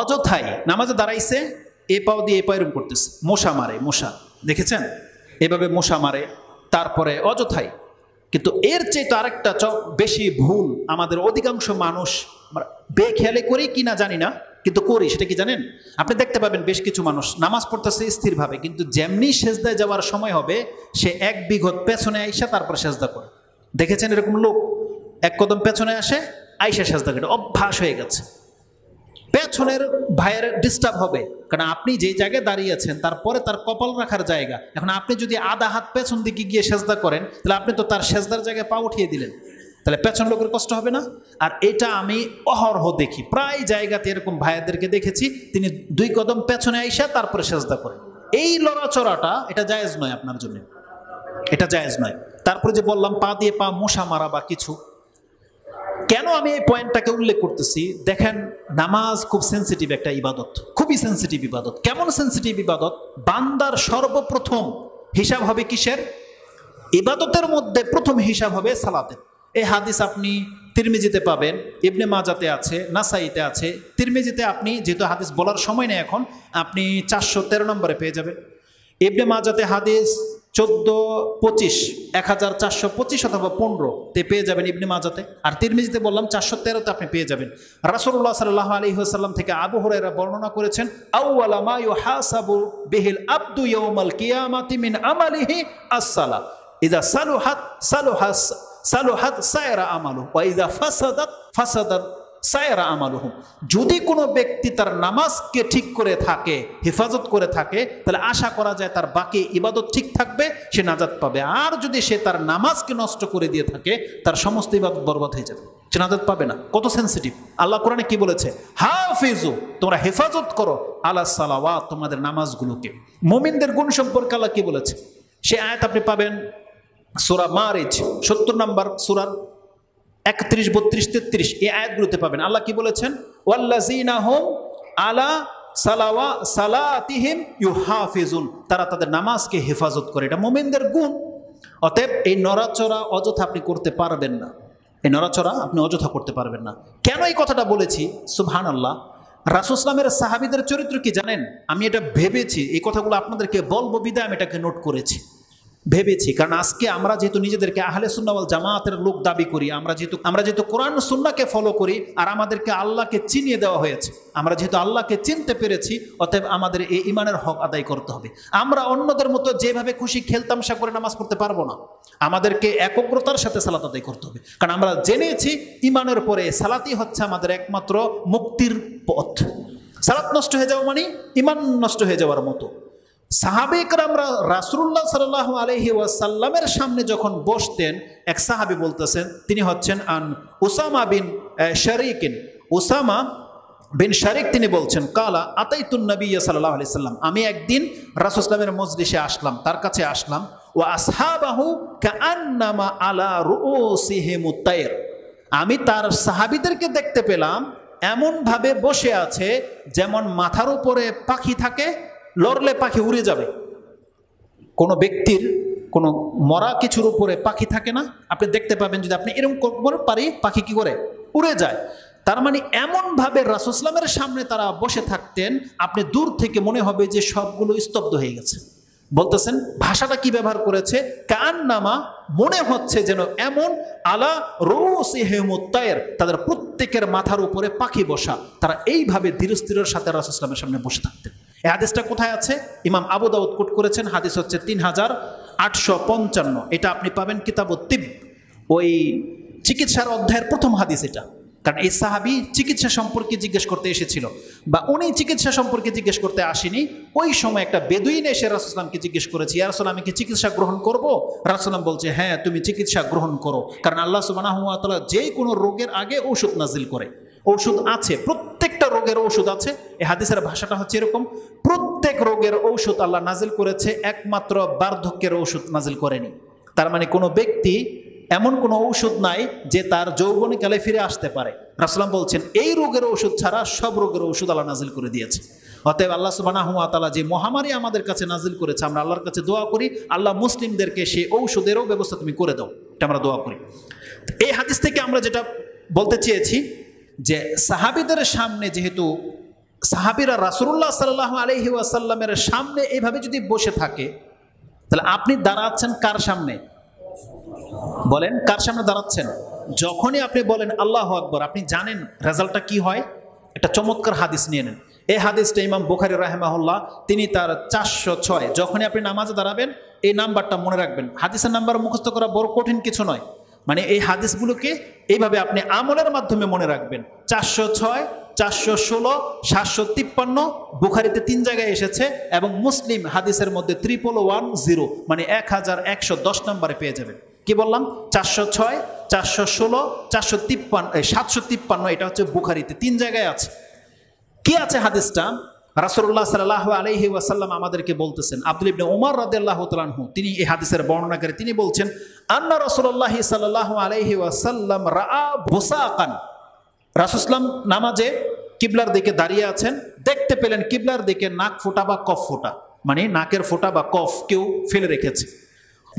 অযথাই নামাজে দাঁড়াইছে, এ পাও দিয়ে এ পাও এরকম করতেছে, মশা মারে, মশা দেখেছেন এভাবে মশা মারে, তারপরে অযথাই। কিন্তু এর চেয়ে তো আরেকটা বেশি ভুল আমাদের অধিকাংশ মানুষ বেখেয়ালে করি কি না জানি না, কিন্তু করি। সেটা কি জানেন? আপনি দেখতে পাবেন বেশ কিছু মানুষ নামাজ পড়তেছে স্থিরভাবে, কিন্তু যেমনি সেজদায় যাওয়ার সময় হবে সে এক বিঘত পেছনে আইসা তারপর সেজদা করে। দেখেছেন এরকম লোক? এক কদম পেছনে আসে, আইসা সেজদা করে, অভ্যাস হয়ে গেছে। পেছনের ভাইয়ের ডিস্টার্ব হবে, কারণ আপনি যে জায়গায় দাঁড়িয়েছেন তারপরে তার কপাল রাখার জায়গা। এখন আপনি যদি আধা হাত পেছন দিকে গিয়ে সেজদা করেন, তাহলে আপনি তো তার সেজদার জায়গায় পা উঠিয়ে দিলেন, তাহলে পেছন লোকের কষ্ট হবে না? আর এটা আমি অহরহ দেখি, প্রায় জায়গাতে এরকম ভাইয়াদেরকে দেখেছি, তিনি 2 কদম পেছনে আইসা তারপরে সেজদা করেন। এই লড়াচড়াটা এটা জায়েজ নয় আপনার জন্য, এটা জায়েজ নয়। তারপরে যে বললাম পা দিয়ে পা মশা মারা বা কিছু, কেন আমি এই পয়েন্টটাকে উল্লেখ করতেছি? দেখেন, নামাজ খুব সেন্সিটিভ একটা ইবাদত, খুবই সেন্সিটিভ ইবাদত। কেমন সেন্সিটিভ ইবাদত? বান্দার সর্বপ্রথম হিসাব হবে কিসের? ইবাদতের মধ্যে প্রথম হিসাব হবে সালাতের। এই হাদিস আপনি তিরমিজিতে পাবেন, ইবনে মাজাতে আছে, নাসাইতে আছে। তিরমিজিতে আপনি, যেহেতু হাদিস বলার সময় নেই এখন, আপনি 413 নম্বরে পেয়ে যাবেন। ইবনে মাজাতে হাদিস 1425, 1425 অথবা 15-তে পেয়ে যাবেন ইবনে মাজাতে। আর তিরমিজিতে বললাম 413-তে আপনি পেয়ে যাবেন। রাসূলুল্লাহ সাল্লাল্লাহু আলাইহি ওয়াসাল্লাম থেকে আবু হুরায়রা বর্ণনা করেছেন, আউওয়ালা মা ইউহাসাবু বিহিল আবদু ইয়াউমাল কিয়ামাতি মিন আমালিহি আস-সালাহ, ইযা সালুহাত সায়রা আমালু ওয়া ইযা ফাসাদাত সায়রা আমালুহু। যদি কোনো ব্যক্তি তার নামাজকে ঠিক করে থাকে, হেফাজত করে থাকে, তাহলে আশা করা যায় তার বাকি ইবাদত ঠিক থাকবে, সে নাজাত পাবে। আর যদি সে তার নামাজকে নষ্ট করে দিয়ে থাকে, তার সমস্ত ইবাদত বরবাদ হয়ে যাবে, সে নাজাত পাবে না। কত সেন্সিটিভ! আল্লাহ কোরআনে কি বলেছে? হাফিজু, তোমরা হেফাজত করো, আলা সালাওয়াত, তোমাদের নামাজগুলোকে। মুমিনদের গুণ সম্পর্কে আল্লাহ কি বলেছে? সে আয়াত আপনি পাবেন সূরা মারিজ 70 নম্বর সূরার 31, 32, 33 এই আয়াতগুলোতে পাবেন। আল্লাহ কি বলেছেন? ওয়াল্লাযীনা হুম আলা সালাতিহিম ইউহাফিজুন, তারা তাদের নামাজকে হেফাজত করে। এটা মুমিনদের গুণ। অতএব এই নড়াচড়া অযথা আপনি করতে পারবেন না, এই নড়াচড়া আপনি অযথা করতে পারবেন না। কেন এই কথাটা বলেছি? সুবহানাল্লাহ। রাসূল সাল্লাল্লাহু আলাইহি সাহাবীদের চরিত্র কি জানেন? আমি এটা ভেবেছি, এই কথাগুলো আপনাদেরকে বলবো বিধায় আমি এটাকে নোট করেছি। ভেবেছি। কারণ আজকে আমরা যেহেতু নিজেদেরকে আহলে সুন্নাহ ওয়াল জামাতের লোক দাবি করি, আমরা যেহেতু কোরআন সুন্নাহকে ফলো করি, আর আমাদেরকে আল্লাহকে চিনিয়ে দেওয়া হয়েছে, আমরা যেহেতু আল্লাহকে চিনতে পেরেছি, অতএব আমাদের এই ইমানের হক আদায় করতে হবে। আমরা অন্যদের মতো যেভাবে খুশি খেলতামশা করে নামাজ পড়তে পারবো না, আমাদেরকে একগ্রতার সাথে সালাত আদায় করতে হবে। কারণ আমরা জেনেছি ইমানের পরে সালাতই হচ্ছে আমাদের একমাত্র মুক্তির পথ। সালাত নষ্ট হয়ে যাওয়া মানে ইমান নষ্ট হয়ে যাওয়ার মতো। সাহাবে কেরামরা রাসূলুল্লাহ সাল্লাল্লাহু আলাইহি ওয়াসাল্লামের সামনে যখন বসতেন, এক সাহাবী বলতেছেন, তিনি হচ্ছেন উসামা বিন শারিকিন, উসামা বিন শারিক, তিনি বলছেন কালা আতাইতুন নবী সাল্লাল্লাহু আলাইহি সাল্লাম, আমি একদিন রাসূল সাল্লামের মজলিসে আসলাম, তার কাছে আসলাম, ওয়া আসহাবাহু কাআন্নামা আলা রুউসিহিমুত তায়র, আমি তার সাহাবীদেরকে দেখতে পেলাম এমনভাবে বসে আছে যেমন মাথার উপরে পাখি থাকে, লড়লে পাখি উড়ে যাবে। কোনো ব্যক্তির কোনো মরা কিছুর উপরে পাখি থাকে না, আপনি দেখতে পাবেন যদি আপনি এরকম পারি, পাখি কি করে উড়ে যায়। তার মানে এমনভাবে রাসূল সাল্লামের সামনে তারা বসে থাকতেন, আপনি দূর থেকে মনে হবে যে সবগুলো স্তব্ধ হয়ে গেছে। বলতেছেন ভাষাটা কি ব্যবহার করেছে, কান্নামা, মনে হচ্ছে যেন এমন আলা রুউসিহিমুত তায়র, তাদের প্রত্যেকের মাথার উপরে পাখি বসা, তারা এইভাবে ধীরস্থিরের সাথে রাসূল সাল্লামের সামনে বসে থাকতেন। এই হাদিসটা কোথায় আছে? ইমাম আবু দাউদ কোট করেছেন, হাদিস হচ্ছে 3855। এটা আপনি পাবেন কিতাবুত তিব, ওই চিকিৎসার অধ্যায়ের প্রথম হাদিস এটা। কারণ এই সাহাবী চিকিৎসা সম্পর্কে জিজ্ঞেস করতে এসেছিল, বা উনি চিকিৎসা সম্পর্কে জিজ্ঞেস করতে আসেনি, ওই সময় একটা বেদুইন এসে রাসূল সাল্লামকে জিজ্ঞেস করেছে, ইয়া রাসূল, আমি কি চিকিৎসা গ্রহণ করব? রাসূল সাল্লাম বলছে, হ্যাঁ তুমি চিকিৎসা গ্রহণ করো, কারণ আল্লাহ সুবহানাহু ওয়া তাআলা যে কোনো রোগের আগে ঔষধ নাজিল করে। ঔষধ আছে, প্রত্যেকটা রোগের ঔষধ আছে। এই হাদিসের ভাষাটা হচ্ছে এরকম, প্রত্যেক রোগের ঔষধ আল্লাহ নাজিল করেছে, একমাত্র বার্ধক্যের ঔষধ নাজিল করেনি। তার মানে কোনো ব্যক্তি এমন কোনো ঔষধ নাই যে তার যৌবনকালে ফিরে আসতে পারে। রাসূল বলছেন এই রোগের ঔষধ ছাড়া সব রোগের ঔষধ আল্লাহ নাজিল করে দিয়েছে। অতএব আল্লাহ সুবহানাহু ওয়া তাআলা যে মহামারী আমাদের কাছে নাজিল করেছে, আমরা আল্লাহর কাছে দোয়া করি, আল্লাহ মুসলিমদেরকে সেই ঔষধেরও ব্যবস্থা তুমি করে দাও, এটা আমরা দোয়া করি। এই হাদিস থেকে আমরা যেটা বলতে চেয়েছি যে সাহাবীদের সামনে, যেহেতু সাহাবীরা রাসূলুল্লাহ সাল্লাল্লাহু আলাইহি ওয়াসাল্লামের সামনে এইভাবে যদি বসে থাকে, তাহলে আপনি দাঁড়াচ্ছেন কার সামনে? বলেন, কার সামনে দাঁড়াচ্ছেন? যখনই আপনি বলেন আল্লাহু আকবার, আপনি জানেন রেজাল্টটা কি হয়। একটা চমৎকার হাদিস নিয়ে নেন। এই হাদিসটা ইমাম বুখারী রাহিমাহুল্লাহ তিনি তার 406, যখনই আপনি নামাজে দাঁড়াবেন এই নাম্বারটা মনে রাখবেন। হাদিসের নাম্বার মুখস্থ করা বড় কঠিন কিছু নয়, মানে এই হাদিসগুলোকে এইভাবে আপনি আমলের মাধ্যমে মনে রাখবেন। 406, 416, 753 বুখারীতে 3 জায়গায় এসেছে, এবং মুসলিম হাদিসের মধ্যে 1110, মানে 1110 নম্বরে পেয়ে যাবেন। কি বললাম? 406, 416, 453, 753, এটা হচ্ছে বুখারীতে 3 জায়গায় আছে। কি আছে হাদিসটা? রাসূলুল্লাহ সাল্লাল্লাহু আলাইহি ওয়াসাল্লাম আমাদেরকে বলতেছেন, আব্দুল্লাহ ইবনে উমর রাদিয়াল্লাহু তাআলা আনহু তিনি এই হাদিসের বর্ণনাকারী, তিনি বলছেন আন্না রাসূলুল্লাহ সাল্লাল্লাহু আলাইহি ওয়াসাল্লাম রাআ বুসাকান, রাসূল সাল্লাম নামাজে কিবলার দিকে দাঁড়িয়ে আছেন, দেখতে পেলেন কিবলার দিকে নাক ফোঁটা বা কফ ফোঁটা, মানে নাকের ফোঁটা বা কফ কেউ ফেলে রেখেছে।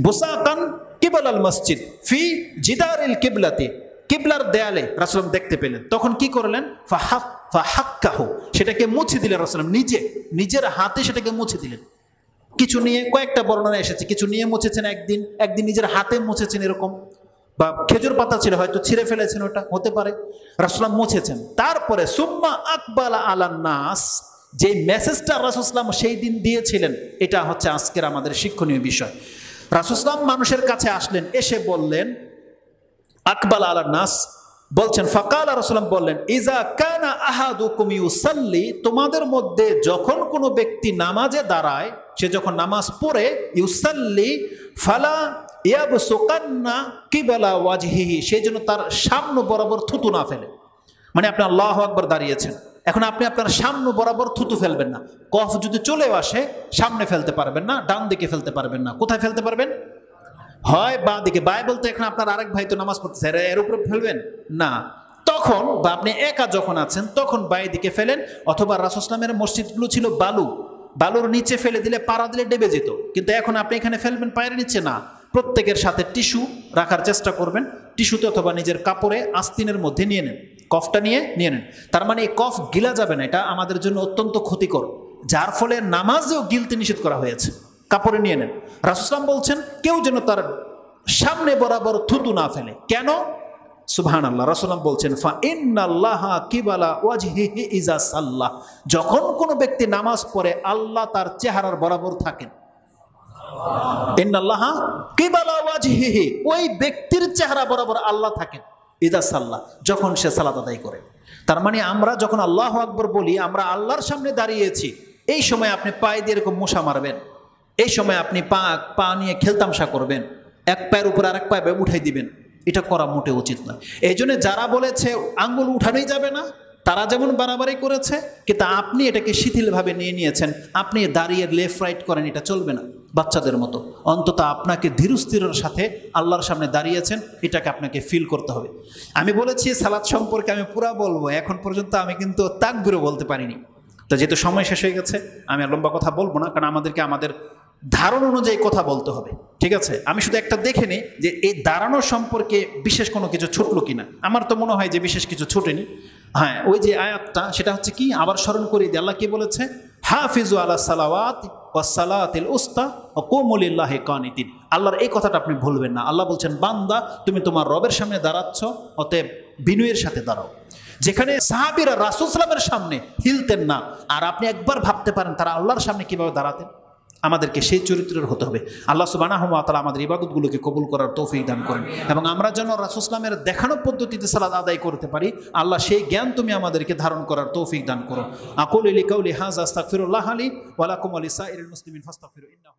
বুসাকান কিবল আল মসজিদ ফি জিদারিল কিবলাতি, কিবলার দেয়ালে রাসূল দেখতে পেলেন। তখন কি করলেন? ফাহাক্কাহু, সেটাকে মুছে দিলেন রাসূল, নিজের হাতে সেটাকে মুছে দিলেন। কিছু নিয়ে কয়েকটা বর্ণনা এসেছে, কিছু নিয়ে মুছেছেন, একদিন নিজের হাতে মুছেছেন এরকম, বা খেজুর পাতা ছিল হয়তো ছিঁড়ে ফেলেছেন, ওটা হতে পারে, রাসূল মুছেছেন। তারপরে সুম্মা আকবালা আলান নাস, যে মেসেজটা রাসূল সেই দিন দিয়েছিলেন, এটা হচ্ছে আজকের আমাদের শিক্ষণীয় বিষয়। রাসূল মানুষের কাছে আসলেন, এসে বললেন আকবালা আলান নাস, বলছেন ফাকালা, রাসূল বললেন ইজা কানা আহাদুকুম ইউসাল্লি, তোমাদের মধ্যে যখন কোনো ব্যক্তি নামাজে দাঁড়ায়, সে যখন নামাজ পড়ে, ইউসাল্লি ফালা ইয়াবসুকান্না কিবালা ওয়াজহিহি, সেই জন্য তার সামনে বরাবর থুতু না ফেলে। মানে আপনি আল্লাহু আকবার দাঁড়িয়েছেন, এখন আপনি আপনার সামনে বরাবর থুতু ফেলবেন না। কফ যদি চলেও আসে সামনে ফেলতে পারবেন না, ডান দিকে ফেলতে পারবেন না। কোথায় ফেলতে পারবেন? হয় বাঁ দিকে। বাই বলতে এখন আপনার আরেক ভাই তো নামাজ পড়তেছে, এর উপরে ফেলবেন না। তখন বা আপনি একা যখন আছেন তখন বাই দিকে ফেলেন, অথবা রাসূল সাল্লাল্লাহু আলাইহি মসজিদগুলো ছিল বালুর নিচে ফেলে দিলে, পাড়া দিলে ডেবে যেত, কিন্তু এখন আপনি এখানে ফেলবেন পায়ের নিচে না। প্রত্যেকের সাথে টিস্যু রাখার চেষ্টা করবেন, টিস্যুতে অথবা নিজের কাপড়ে আস্তিনের মধ্যে নিয়ে নেন, কফটা নিয়ে নেন। তার মানে এই কফ গিলা যাবে না, এটা আমাদের জন্য অত্যন্ত ক্ষতিকর, যার ফলে নামাজেও গিলতে নিষেধ করা হয়েছে। কাপড়ে নিয়ে নেন। রাসূল সাল্লাল্লাহু আলাইহি ওয়াসাল্লাম বলছেন কেউ যেন তার সামনে বরাবর থুতু না ফেলে। কেন? সুবহানাল্লাহ। রাসূল সাল্লাল্লাহু আলাইহি ওয়াসাল্লাম বলছেন ফা ইন্নাল্লাহা কিবালা ওয়াজহিহি ইজা সাল্লাহ, যখন কোনো ব্যক্তি নামাজ পড়ে আল্লাহ তার চেহারার বরাবর থাকেন। ইন্নাল্লাহা কিবালা ওয়াজহিহি, ওই ব্যক্তির চেহারা বরাবর আল্লাহ থাকেন ইজা সাল্লাহ, যখন সে সালাত আদায় করে। তার মানে আমরা যখন আল্লাহু আকবার বলি আমরা আল্লাহর সামনে দাঁড়িয়েছি, এই সময় আপনি পায়ে দিয়ে এরকম মশা মারবেন, এই সময় আপনি পা নিয়ে খেলতামশা করবেন, এক পায়ের উপর আরেক পায়ে উঠাই দিবেন, এটা করা মোটে উচিত না। এই জন্য যারা বলেছে আঙ্গুল উঠানোই যাবে না, তারা যেমন বাড়াবাড়ি করেছে, কিন্তু আপনি এটাকে শিথিলভাবে নিয়ে নিয়েছেন, আপনি দাঁড়িয়ে লেফট রাইট করেন, এটা চলবে না বাচ্চাদের মতো। অন্তত আপনাকে ধীরস্থিরের সাথে আল্লাহর সামনে দাঁড়িয়েছেন, এটাকে আপনাকে ফিল করতে হবে। আমি বলেছি সালাত সম্পর্কে আমি পুরা বলবো, এখন পর্যন্ত আমি কিন্তু তাকবীরও বলতে পারিনি। তো যেহেতু সময় শেষ হয়ে গেছে আমি আর লম্বা কথা বলবো না, কারণ আমাদেরকে আমাদের ধারণা অনুযায়ী কথা বলতে হবে, ঠিক আছে? আমি শুধু একটা দেখে নিই যে এই দাঁড়ানোর সম্পর্কে বিশেষ কোনো কিছু ছুটলো কিনা। আমার তো মনে হয় যে বিশেষ কিছু ছুটেনি। হ্যাঁ, ওই যে আয়াতটা সেটা হচ্ছে কি, আবার স্মরণ করিয়ে দিই। আল্লাহ কি বলেছে? হাফিজু আলা সালাওয়াত ওয়াস সালাতিল উস্তা ওয়া কুমু লিল্লাহি কানিতিন। আল্লাহর এই কথাটা আপনি ভুলবেন না। আল্লাহ বলছেন বান্দা তুমি তোমার রবের সামনে দাঁড়াচ্ছ, অতএব বিনয়ের সাথে দাঁড়াও। যেখানে সাহাবীরা রাসূল সাল্লাল্লাহু আলাইহি ওয়াসাল্লামের সামনে হিলতেন না, আর আপনি একবার ভাবতে পারেন তারা আল্লাহর সামনে কিভাবে দাঁড়াতেন। আমাদেরকে সেই চরিত্রের হতে হবে। আল্লাহ সুবহানাহু ওয়া তাআলা আমাদের ইবাদতগুলোকে কবুল করার তৌফিক দান করেন, এবং আমরা যেন রাসূল সাল্লাল্লাহু আলাইহি ওয়াসাল্লামের দেখানো পদ্ধতিতে সালাত আদায় করতে পারি। আল্লাহ সেই জ্ঞান তুমি আমাদেরকে ধারণ করার তৌফিক দান করো। আকুলু লিকাউলি হাযা আস্তাগফিরুল্লাহ লি ওয়া লাকুম ওয়া লিসাইরিল মুসলিমিন ফাস্তাগফিরু ইন্নাহু